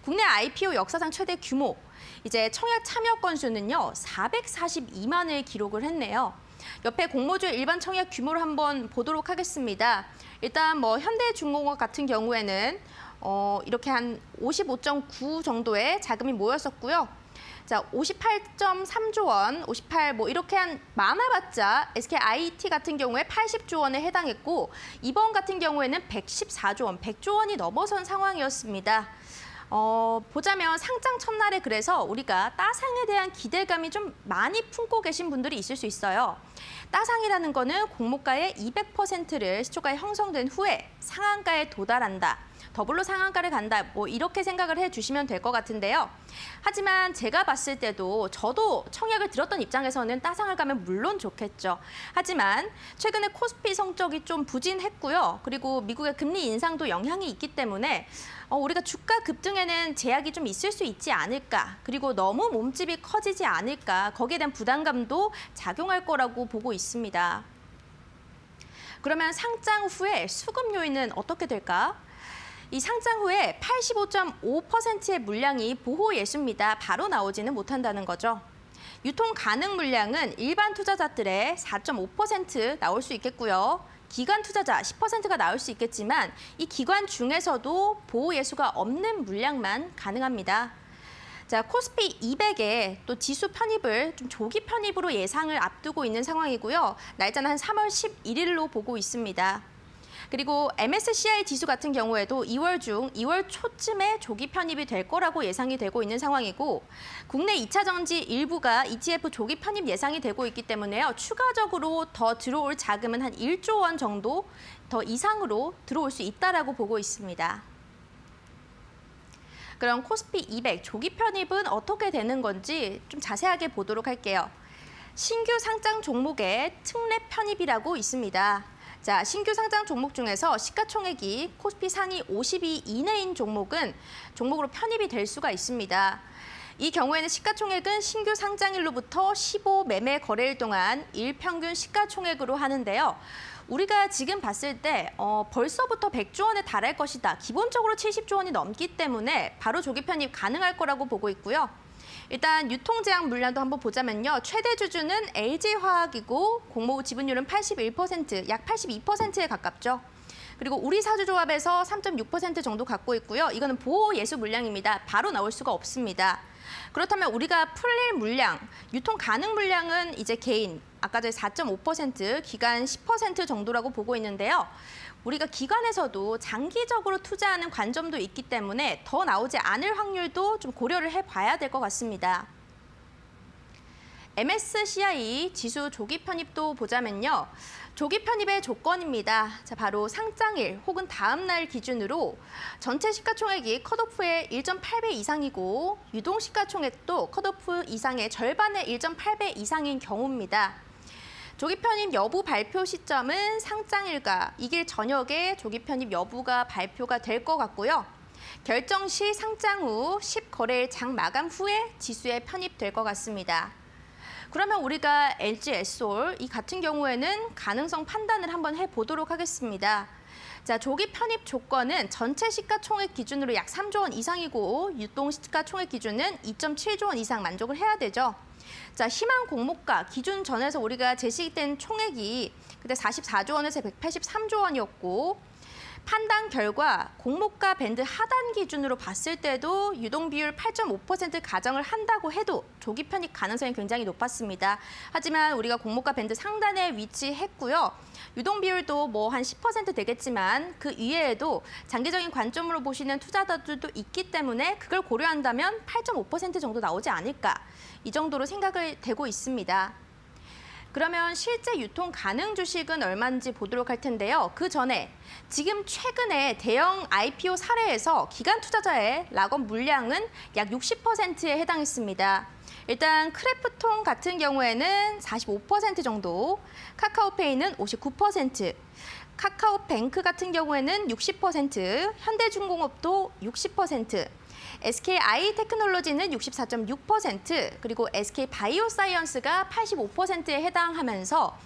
국내 IPO 역사상 최대 규모, 이제 청약 참여 건수는요, 442만을 기록을 했네요. 옆에 공모주의 일반 청약 규모를 한번 보도록 하겠습니다. 일단 현대중공업 같은 경우에는 이렇게 한 55.9 정도의 자금이 모였었고요. 자, 58.3조 원, 58 이렇게 한 많아봤자 SKIT 같은 경우에 80조 원에 해당했고 이번 같은 경우에는 114조 원, 100조 원이 넘어선 상황이었습니다. 보자면 상장 첫날에 그래서 우리가 따상에 대한 기대감이 좀 많이 품고 계신 분들이 있을 수 있어요. 따상이라는 거는 공모가의 200%를 시초가에 형성된 후에 상한가에 도달한다. 더블로 상한가를 간다. 이렇게 생각을 해주시면 될 것 같은데요. 하지만 제가 봤을 때도 저도 청약을 들었던 입장에서는 따상을 가면 물론 좋겠죠. 하지만 최근에 코스피 성적이 좀 부진했고요. 그리고 미국의 금리 인상도 영향이 있기 때문에 우리가 주가 급등에는 제약이 좀 있을 수 있지 않을까. 그리고 너무 몸집이 커지지 않을까. 거기에 대한 부담감도 작용할 거라고 보고 있습니다. 그러면 상장 후에 수급 요인은 어떻게 될까? 이 상장 후에 85.5%의 물량이 보호 예수입니다. 바로 나오지는 못한다는 거죠. 유통 가능 물량은 일반 투자자들의 4.5% 나올 수 있겠고요. 기관 투자자 10%가 나올 수 있겠지만 이 기관 중에서도 보호 예수가 없는 물량만 가능합니다. 자, 코스피 200에 또 지수 편입을 좀 조기 편입으로 예상을 앞두고 있는 상황이고요. 날짜는 한 3월 11일로 보고 있습니다. 그리고 MSCI 지수 같은 경우에도 2월 중 2월 초쯤에 조기 편입이 될 거라고 예상이 되고 있는 상황이고 국내 2차 전지 일부가 ETF 조기 편입 예상이 되고 있기 때문에요. 추가적으로 더 들어올 자금은 한 1조 원 정도 더 이상으로 들어올 수 있다라고 보고 있습니다. 그럼 코스피 200 조기 편입은 어떻게 되는 건지 좀 자세하게 보도록 할게요. 신규 상장 종목의 특례 편입이라고 있습니다. 자, 신규 상장 종목 중에서 시가총액이 코스피 상위 50위 이내인 종목은 종목으로 편입이 될 수가 있습니다. 이 경우에는 시가총액은 신규 상장일로부터 15 매매 거래일 동안 일평균 시가총액으로 하는데요. 우리가 지금 봤을 때 벌써부터 100조 원에 달할 것이다. 기본적으로 70조 원이 넘기 때문에 바로 조기 편입 가능할 거라고 보고 있고요. 일단 유통제약 물량도 한번 보자면요. 최대 주주는 LG화학이고 공모 지분율은 81%, 약 82%에 가깝죠. 그리고 우리 사주조합에서 3.6% 정도 갖고 있고요. 이거는 보호 예수 물량입니다. 바로 나올 수가 없습니다. 그렇다면 우리가 풀릴 물량, 유통 가능 물량은 이제 개인, 아까 전에 4.5%, 기관 10% 정도라고 보고 있는데요. 우리가 기관에서도 장기적으로 투자하는 관점도 있기 때문에 더 나오지 않을 확률도 좀 고려를 해봐야 될 것 같습니다. MSCI 지수 조기 편입도 보자면요. 조기 편입의 조건입니다. 자, 바로 상장일 혹은 다음 날 기준으로 전체 시가총액이 컷오프의 1.8배 이상이고 유동 시가총액도 컷오프 이상의 절반의 1.8배 이상인 경우입니다. 조기 편입 여부 발표 시점은 상장일과 이길 저녁에 조기 편입 여부가 발표가 될 것 같고요. 결정 시 상장 후 10거래일 장 마감 후에 지수에 편입될 것 같습니다. 그러면 우리가 LG에솔 이 같은 경우에는 가능성 판단을 한번 해보도록 하겠습니다. 자, 조기 편입 조건은 전체 시가총액 기준으로 약 3조 원 이상이고 유동 시가총액 기준은 2.7조 원 이상 만족을 해야 되죠. 자, 희망 공모가 기준 전에서 우리가 제시된 총액이 그때 44조 원에서 183조 원이었고 판단 결과 공모가 밴드 하단 기준으로 봤을 때도 유동 비율 8.5% 가정을 한다고 해도 조기 편입 가능성이 굉장히 높았습니다. 하지만 우리가 공모가 밴드 상단에 위치했고요. 유동 비율도 한 10% 되겠지만 그 이외에도 장기적인 관점으로 보시는 투자자들도 있기 때문에 그걸 고려한다면 8.5% 정도 나오지 않을까. 이 정도로 생각을 되고 있습니다. 그러면 실제 유통 가능 주식은 얼마인지 보도록 할 텐데요. 그 전에 지금 최근에 대형 IPO 사례에서 기관 투자자의 락업 물량은 약 60%에 해당했습니다. 일단 크래프톤 같은 경우에는 45% 정도, 카카오페이는 59%, 카카오뱅크 같은 경우에는 60%, 현대중공업도 60%, SKI테크놀로지는 64.6%, 그리고 SK바이오사이언스가 85%에 해당하면서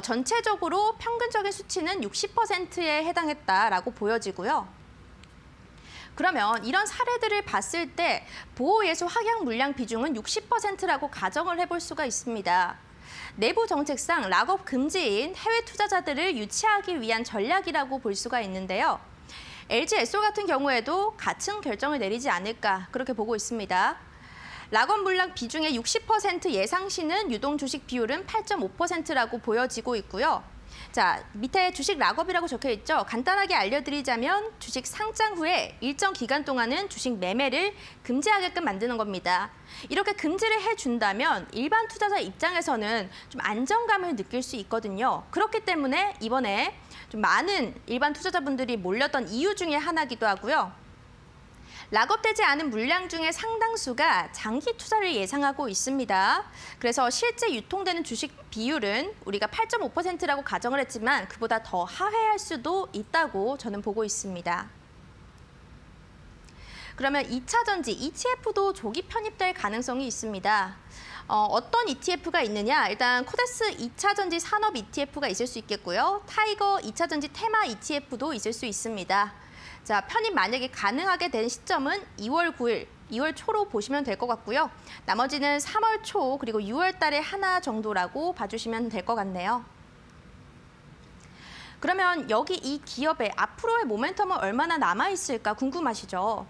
전체적으로 평균적인 수치는 60%에 해당했다라고 보여지고요. 그러면 이런 사례들을 봤을 때 보호예수 확약 물량 비중은 60%라고 가정을 해볼 수가 있습니다. 내부 정책상 락업 금지인 해외 투자자들을 유치하기 위한 전략이라고 볼 수가 있는데요. LG 에소 같은 경우에도 같은 결정을 내리지 않을까 그렇게 보고 있습니다. 락업 물량 비중의 60% 예상시는 유동 주식 비율은 8.5%라고 보여지고 있고요. 자, 밑에 주식 락업이라고 적혀 있죠. 간단하게 알려드리자면 주식 상장 후에 일정 기간 동안은 주식 매매를 금지하게끔 만드는 겁니다. 이렇게 금지를 해준다면 일반 투자자 입장에서는 좀 안정감을 느낄 수 있거든요. 그렇기 때문에 이번에 좀 많은 일반 투자자분들이 몰렸던 이유 중에 하나이기도 하고요. 락업되지 않은 물량 중에 상당수가 장기 투자를 예상하고 있습니다. 그래서 실제 유통되는 주식 비율은 우리가 8.5%라고 가정을 했지만 그보다 더 하회할 수도 있다고 저는 보고 있습니다. 그러면 2차 전지 ETF도 조기 편입될 가능성이 있습니다. 어떤 ETF가 있느냐? 일단 코데스 2차 전지 산업 ETF가 있을 수 있겠고요. 타이거 2차 전지 테마 ETF도 있을 수 있습니다. 자, 편입 만약에 가능하게 된 시점은 2월 9일, 2월 초로 보시면 될 것 같고요. 나머지는 3월 초 그리고 6월 달에 하나 정도라고 봐주시면 될 것 같네요. 그러면 여기 이 기업의 앞으로의 모멘텀은 얼마나 남아있을까 궁금하시죠?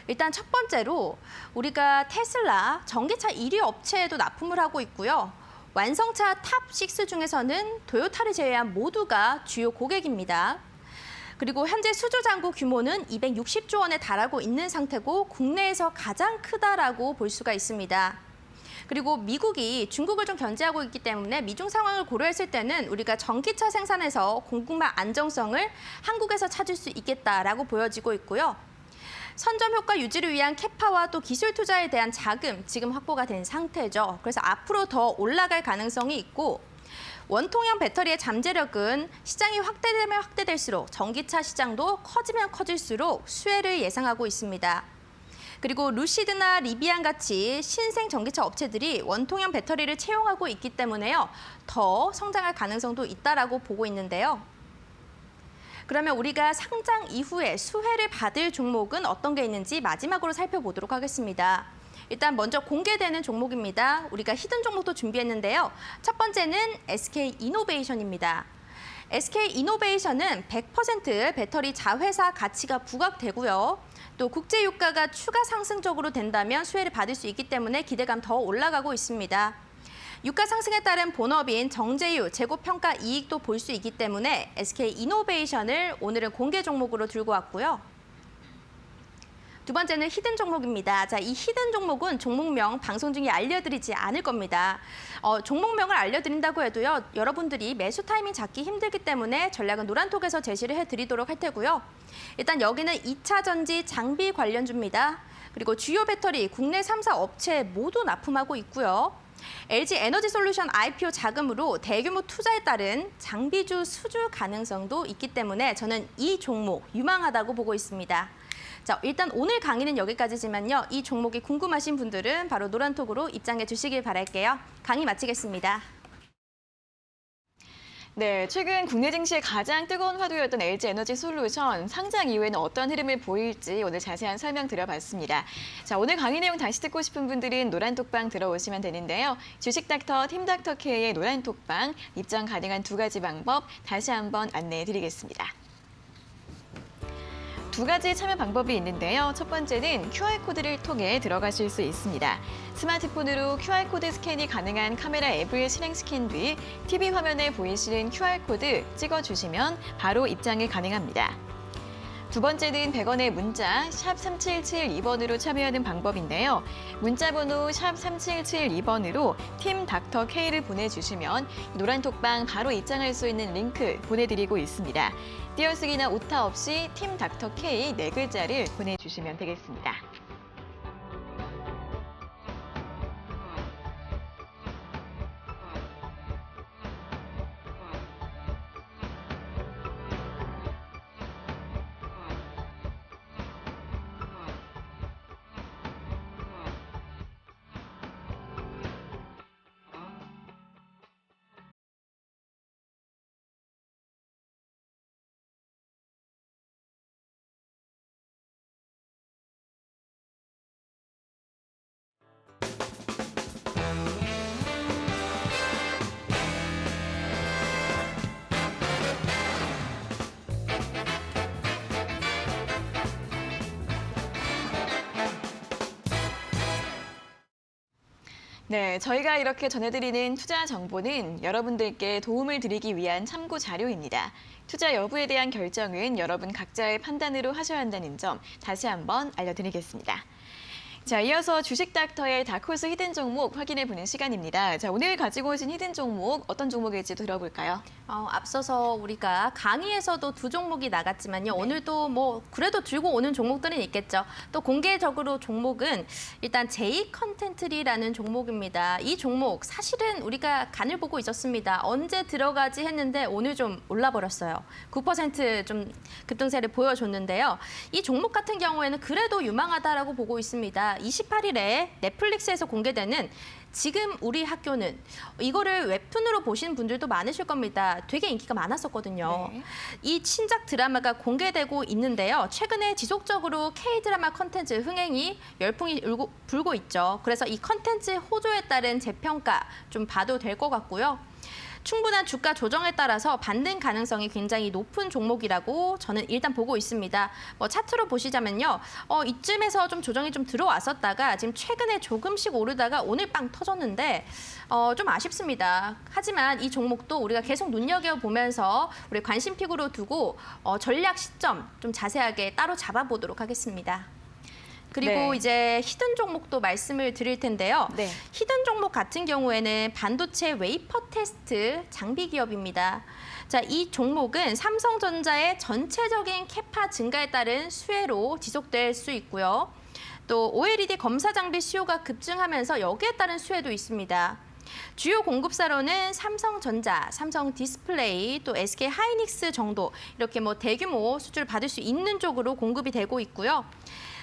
일단 첫 번째로 우리가 테슬라 전기차 1위 업체에도 납품을 하고 있고요. 완성차 탑6 중에서는 토요타를 제외한 모두가 주요 고객입니다. 그리고 현재 수주 잔고 규모는 260조 원에 달하고 있는 상태고 국내에서 가장 크다라고 볼 수가 있습니다. 그리고 미국이 중국을 좀 견제하고 있기 때문에 미중 상황을 고려했을 때는 우리가 전기차 생산에서 공급망 안정성을 한국에서 찾을 수 있겠다라고 보여지고 있고요. 선점 효과 유지를 위한 캐파와 또 기술 투자에 대한 자금 지금 확보가 된 상태죠. 그래서 앞으로 더 올라갈 가능성이 있고 원통형 배터리의 잠재력은 시장이 확대되면 확대될수록 전기차 시장도 커지면 커질수록 수혜를 예상하고 있습니다. 그리고 루시드나 리비안 같이 신생 전기차 업체들이 원통형 배터리를 채용하고 있기 때문에요. 더 성장할 가능성도 있다라고 보고 있는데요. 그러면 우리가 상장 이후에 수혜를 받을 종목은 어떤 게 있는지 마지막으로 살펴보도록 하겠습니다. 일단 먼저 공개되는 종목입니다. 우리가 히든 종목도 준비했는데요. 첫 번째는 SK이노베이션입니다. SK이노베이션은 100% 배터리 자회사 가치가 부각되고요. 또 국제유가가 추가 상승적으로 된다면 수혜를 받을 수 있기 때문에 기대감 더 올라가고 있습니다. 유가 상승에 따른 본업인 정제유, 재고평가 이익도 볼 수 있기 때문에 SK이노베이션을 오늘은 공개 종목으로 들고 왔고요. 두 번째는 히든 종목입니다. 자, 이 히든 종목은 종목명 방송 중에 알려드리지 않을 겁니다. 종목명을 알려드린다고 해도요. 여러분들이 매수 타이밍 잡기 힘들기 때문에 전략은 노란톡에서 제시를 해드리도록 할 테고요. 일단 여기는 2차 전지 장비 관련주입니다. 그리고 주요 배터리 국내 3사 업체 모두 납품하고 있고요. LG 에너지솔루션 IPO 자금으로 대규모 투자에 따른 장비주 수주 가능성도 있기 때문에 저는 이 종목 유망하다고 보고 있습니다. 자, 일단 오늘 강의는 여기까지지만요. 이 종목이 궁금하신 분들은 바로 노란톡으로 입장해 주시길 바랄게요. 강의 마치겠습니다. 네, 최근 국내 증시의 가장 뜨거운 화두였던 LG 에너지솔루션 상장 이후에는 어떤 흐름을 보일지 오늘 자세한 설명 드려봤습니다. 자, 오늘 강의 내용 다시 듣고 싶은 분들은 노란톡방 들어오시면 되는데요. 주식닥터 팀닥터K의 노란톡방 입장 가능한 두 가지 방법 다시 한번 안내해드리겠습니다. 두 가지 참여 방법이 있는데요. 첫 번째는 QR코드를 통해 들어가실 수 있습니다. 스마트폰으로 QR코드 스캔이 가능한 카메라 앱을 실행시킨 뒤 TV 화면에 보이시는 QR코드 찍어주시면 바로 입장이 가능합니다. 두 번째는 100원의 문자 샵 3772번으로 참여하는 방법인데요. 문자 번호 샵 3772번으로 팀 닥터 K를 보내주시면 노란 톡방 바로 입장할 수 있는 링크 보내드리고 있습니다. 띄어쓰기나 오타 없이 팀 닥터 K 4글자를 보내주시면 되겠습니다. 네, 저희가 이렇게 전해드리는 투자 정보는 여러분들께 도움을 드리기 위한 참고 자료입니다. 투자 여부에 대한 결정은 여러분 각자의 판단으로 하셔야 한다는 점 다시 한번 알려드리겠습니다. 자, 이어서 주식 닥터의 다크호스 히든 종목 확인해보는 시간입니다. 자, 오늘 가지고 오신 히든 종목 어떤 종목일지 들어볼까요? 앞서서 우리가 강의에서도 두 종목이 나갔지만요. 오늘도 뭐 그래도 들고 오는 종목들은 있겠죠. 또 공개적으로 종목은 일단 제이 컨텐트리라는 종목입니다. 이 종목 사실은 우리가 간을 보고 있었습니다. 언제 들어가지 했는데 오늘 좀 올라버렸어요. 9% 급등세를 보여줬는데요. 이 종목 같은 경우에는 그래도 유망하다라고 보고 있습니다. 28일에 넷플릭스에서 공개되는 지금 우리 학교는 이거를 웹툰으로 보신 분들도 많으실 겁니다. 되게 인기가 많았었거든요. 네. 이 신작 드라마가 공개되고 있는데요. 최근에 지속적으로 K-드라마 컨텐츠 흥행이 열풍이 불고 있죠. 그래서 이 컨텐츠 호조에 따른 재평가 좀 봐도 될 것 같고요. 충분한 주가 조정에 따라서 반등 가능성이 굉장히 높은 종목이라고 저는 일단 보고 있습니다. 차트로 보시자면요. 이쯤에서 좀 조정이 좀 들어왔었다가 지금 최근에 조금씩 오르다가 오늘 빵 터졌는데 좀 아쉽습니다. 하지만 이 종목도 우리가 계속 눈여겨보면서 우리 관심픽으로 두고 전략 시점 좀 자세하게 따로 잡아보도록 하겠습니다. 그리고 네. 이제 히든 종목도 말씀을 드릴 텐데요. 네. 히든 종목 같은 경우에는 반도체 웨이퍼 테스트 장비 기업입니다. 자, 이 종목은 삼성전자의 전체적인 캐파 증가에 따른 수혜로 지속될 수 있고요. 또 OLED 검사 장비 수요가 급증하면서 여기에 따른 수혜도 있습니다. 주요 공급사로는 삼성전자, 삼성디스플레이, 또 SK하이닉스 정도 이렇게 대규모 수주를 받을 수 있는 쪽으로 공급이 되고 있고요.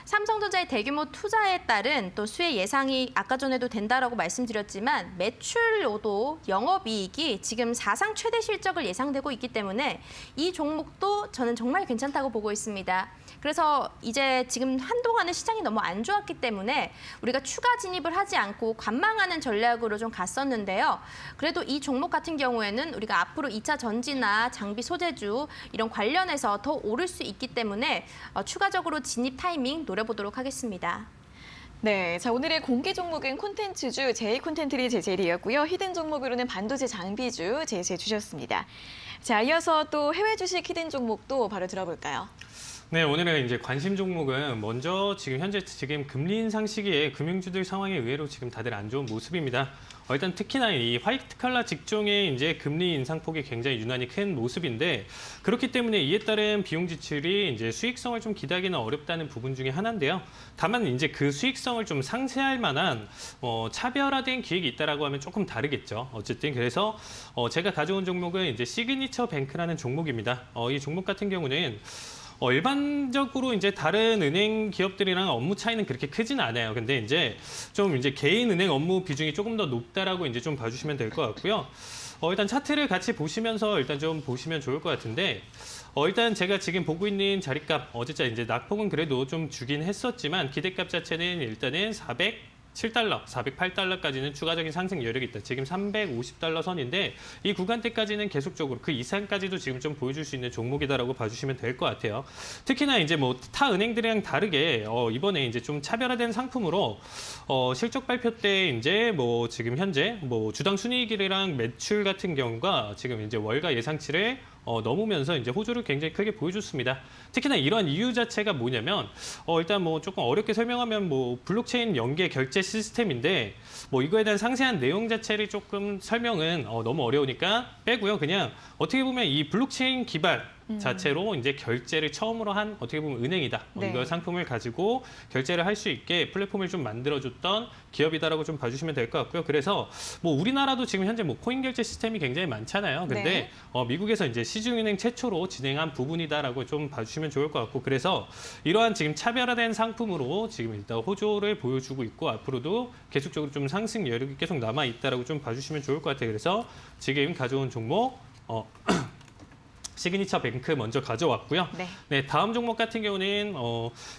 삼성전자의 대규모 투자에 따른 또 수혜 예상이 아까 전에도 된다라고 말씀드렸지만 매출로도 영업이익이 지금 사상 최대 실적을 예상되고 있기 때문에 이 종목도 저는 정말 괜찮다고 보고 있습니다. 그래서 이제 지금 한동안은 시장이 너무 안 좋았기 때문에 우리가 추가 진입을 하지 않고 관망하는 전략으로 좀 갔었는데요. 그래도 이 종목 같은 경우에는 우리가 앞으로 2차 전지나 장비 소재주 이런 관련해서 더 오를 수 있기 때문에 추가적으로 진입 타이밍 노려보도록 하겠습니다. 네, 자 오늘의 공개 종목은 콘텐츠주 제이 콘텐트리 제젤이었고요. 히든 종목으로는 반도체 장비주 제시해 주셨습니다. 자, 이어서 또 해외 주식 히든 종목도 바로 들어볼까요? 네, 오늘의 이제 관심 종목은 먼저 현재 금리 인상 시기에 금융주들 상황이 의외로 지금 다들 안 좋은 모습입니다. 일단 특히나 이 화이트 칼라 직종의 이제 금리 인상폭이 굉장히 유난히 큰 모습인데 그렇기 때문에 이에 따른 비용 지출이 이제 수익성을 좀 기대하기는 어렵다는 부분 중에 하나인데요. 다만 이제 그 수익성을 좀 상쇄할 만한 차별화된 기획이 있다라고 하면 조금 다르겠죠. 어쨌든 그래서 제가 가져온 종목은 이제 시그니처 뱅크라는 종목입니다. 이 종목 같은 경우는 일반적으로 이제 다른 은행 기업들이랑 업무 차이는 그렇게 크지는 않아요. 근데 이제 개인 은행 업무 비중이 조금 더 높다라고 이제 좀 봐주시면 될 것 같고요. 일단 차트를 같이 보시면서 일단 좀 보시면 좋을 것 같은데, 일단 제가 지금 보고 있는 자리값, 어제자 이제 낙폭은 그래도 좀 주긴 했었지만 기대값 자체는 일단은 407달러, 408달러까지는 추가적인 상승 여력이 있다. 지금 350달러 선인데 이 구간대까지는 계속적으로 그 이상까지도 지금 좀 보여줄 수 있는 종목이다라고 봐주시면 될 것 같아요. 특히나 이제 타 은행들이랑 다르게 이번에 이제 좀 차별화된 상품으로 실적 발표 때 이제 지금 현재 주당 순이익이랑 매출 같은 경우가 지금 이제 월가 예상치를 넘으면서 이제 호조를 굉장히 크게 보여줬습니다. 특히나 이런 이유 자체가 뭐냐면 일단 뭐 조금 어렵게 설명하면 뭐 블록체인 연계 결제 시스템인데 뭐 이거에 대한 상세한 내용 자체를 조금 설명은 너무 어려우니까 빼고요. 그냥 어떻게 보면 이 블록체인 기반 자체로 이제 결제를 처음으로 한 어떻게 보면 은행이다. 네. 이거 상품을 가지고 결제를 할 수 있게 플랫폼을 좀 만들어줬던 기업이다라고 좀 봐주시면 될 것 같고요. 그래서 뭐 우리나라도 지금 현재 뭐 코인 결제 시스템이 굉장히 많잖아요. 근데 네. 미국에서 이제 시중은행 최초로 진행한 부분이다라고 좀 봐주시면 좋을 것 같고, 그래서 이러한 지금 차별화된 상품으로 지금 일단 호조를 보여주고 있고 앞으로도 계속적으로 좀 상승 여력이 계속 남아 있다라고 좀 봐주시면 좋을 것 같아요. 그래서 지금 가져온 종목 시그니처 뱅크 먼저 가져왔고요. 네. 네, 다음 종목 같은 경우는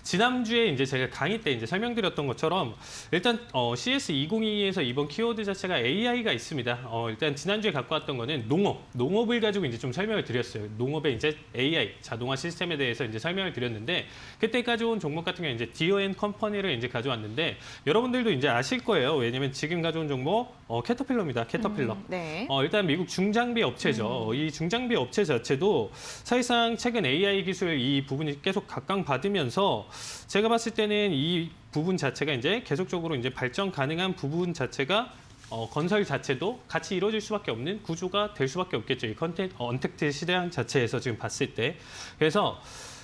지난주에 이제 제가 강의 때 이제 설명드렸던 것처럼 일단 CS2022에서 이번 키워드 자체가 AI가 있습니다. 일단 지난주에 갖고 왔던 거는 농업을 가지고 이제 좀 설명을 드렸어요. 농업의 이제 AI 자동화 시스템에 대해서 이제 설명을 드렸는데 그때 가져온 종목 같은 경우는 이제 디어앤컴퍼니를 이제 가져왔는데 여러분들도 이제 아실 거예요. 왜냐면 지금 가져온 종목 캐터필러입니다. 캐터필러. 네. 일단 미국 중장비 업체죠. 이 중장비 업체 자체도 사실상 최근 AI 기술 이 부분이 계속 각광받으면서 제가 봤을 때는 이 부분 자체가 이제 계속적으로 이제 발전 가능한 부분 자체가 건설 자체도 같이 이루어질 수밖에 없는 구조가 될 수밖에 없겠죠. 이 언택트 시장 자체에서 지금 봤을 때. 그래서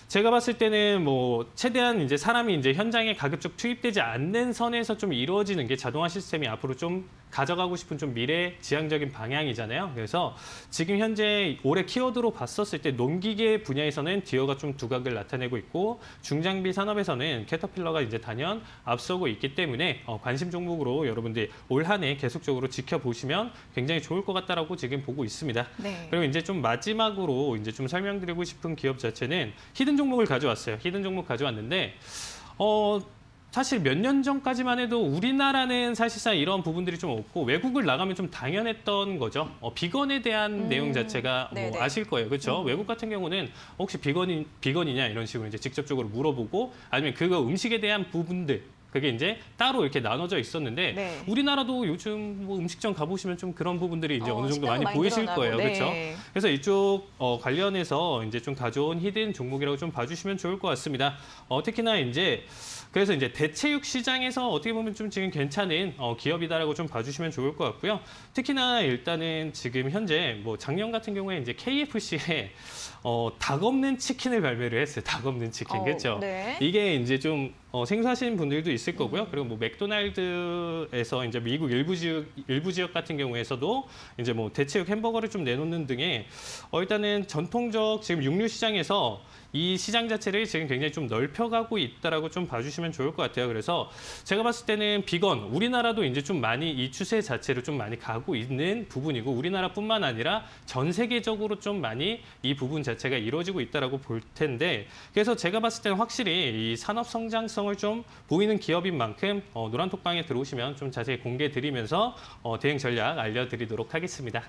제가 봤을 때는 뭐 최대한 이제 사람이 이제 현장에 가급적 투입되지 않는 선에서 좀 이루어지는 게 자동화 시스템이 앞으로 좀 가져가고 싶은 좀 미래 지향적인 방향이잖아요. 그래서 지금 현재 올해 키워드로 봤었을 때 농기계 분야에서는 디어가 좀 두각을 나타내고 있고 중장비 산업에서는 캐터필러가 이제 단연 앞서고 있기 때문에 관심 종목으로 여러분들 올 한 해 계속적으로 지켜보시면 굉장히 좋을 것 같다라고 지금 보고 있습니다. 네. 그리고 이제 좀 마지막으로 이제 좀 설명드리고 싶은 기업 자체는 히든 종목을 가져왔어요. 히든 종목 가져왔는데 사실 몇 년 전까지만 해도 우리나라는 사실상 이런 부분들이 좀 없고 외국을 나가면 좀 당연했던 거죠. 비건에 대한 내용 자체가 뭐 네네. 아실 거예요. 그렇죠? 외국 같은 경우는 혹시 비건이냐 이런 식으로 이제 직접적으로 물어보고 아니면 그거 음식에 대한 부분들 그게 이제 따로 이렇게 나눠져 있었는데 네. 우리나라도 요즘 뭐 음식점 가보시면 좀 그런 부분들이 이제 어느 정도 식당도 많이 보이실 늘어나고, 거예요. 네. 그렇죠? 그래서 이쪽 관련해서 이제 좀 가져온 히든 종목이라고 좀 봐주시면 좋을 것 같습니다. 특히나 이제 그래서 이제 대체육 시장에서 어떻게 보면 좀 지금 괜찮은 기업이다라고 좀 봐주시면 좋을 것 같고요. 특히나 일단은 지금 현재 뭐 작년 같은 경우에 이제 KFC에 닭 없는 치킨을 발매를 했어요. 닭 없는 치킨, 그렇죠? 네. 이게 이제 좀 생소하신 분들도 있을 거고요. 그리고 뭐 맥도날드에서 이제 미국 일부 지역 같은 경우에서도 이제 뭐 대체육 햄버거를 좀 내놓는 등의 일단은 전통적 지금 육류 시장에서 이 시장 자체를 지금 굉장히 좀 넓혀가고 있다라고 좀 봐주시면 좋을 것 같아요. 그래서 제가 봤을 때는 비건 우리나라도 이제 좀 많이 이 추세 자체로 좀 많이 가고 있는 부분이고 우리나라뿐만 아니라 전 세계적으로 좀 많이 이 부분 자체가 이루어지고 있다라고 볼 텐데 그래서 제가 봤을 때는 확실히 이 산업 성장성을 좀 보이는 기업인 만큼 노란톡방에 들어오시면 좀 자세히 공개드리면서 대응 전략 알려드리도록 하겠습니다.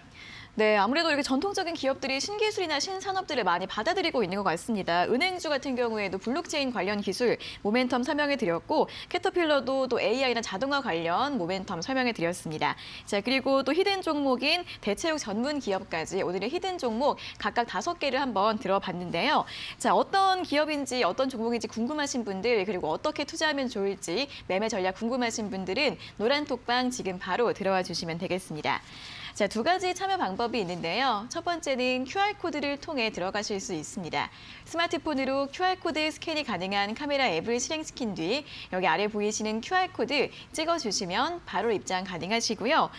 네, 아무래도 이렇게 전통적인 기업들이 신기술이나 신산업들을 많이 받아들이고 있는 것 같습니다. 은행주 같은 경우에도 블록체인 관련 기술 모멘텀 설명해 드렸고 캐터필러도 또 AI나 자동화 관련 모멘텀 설명해 드렸습니다. 자, 그리고 또 히든 종목인 대체육 전문 기업까지 오늘의 히든 종목 각각 5개를 한번 들어봤는데요. 자, 어떤 기업인지 어떤 종목인지 궁금하신 분들 그리고 어떻게 투자하면 좋을지 매매 전략 궁금하신 분들은 노란톡방 지금 바로 들어와 주시면 되겠습니다. 자, 2가지 참여 방법이 있는데요. 첫 번째는 QR코드를 통해 들어가실 수 있습니다. 스마트폰으로 QR코드 스캔이 가능한 카메라 앱을 실행시킨 뒤 여기 아래 보이시는 QR코드 찍어주시면 바로 입장 가능하시고요.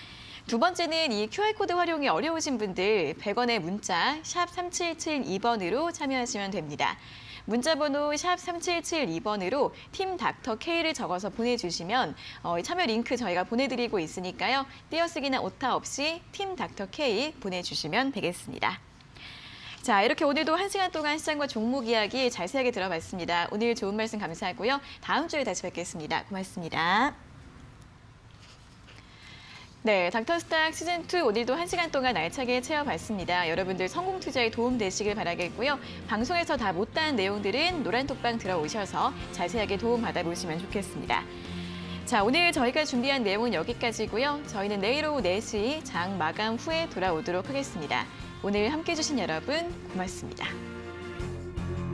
두 번째는 이 QR코드 활용이 어려우신 분들 100원의 문자 샵 3772번으로 참여하시면 됩니다. 문자번호 샵 3772번으로 팀 닥터 K를 적어서 보내주시면 참여 링크 저희가 보내드리고 있으니까요. 띄어쓰기나 오타 없이 팀 닥터 K 보내주시면 되겠습니다. 자, 이렇게 오늘도 1시간 동안 시장과 종목 이야기 자세하게 들어봤습니다. 오늘 좋은 말씀 감사하고요. 다음 주에 다시 뵙겠습니다. 고맙습니다. 네, 닥터스탁 시즌2 오늘도 1시간 동안 알차게 채워봤습니다. 여러분들 성공 투자에 도움 되시길 바라겠고요. 방송에서 다 못다한 내용들은 노란톡방 들어오셔서 자세하게 도움 받아보시면 좋겠습니다. 자, 오늘 저희가 준비한 내용은 여기까지고요. 저희는 내일 오후 4시 장 마감 후에 돌아오도록 하겠습니다. 오늘 함께해 주신 여러분 고맙습니다.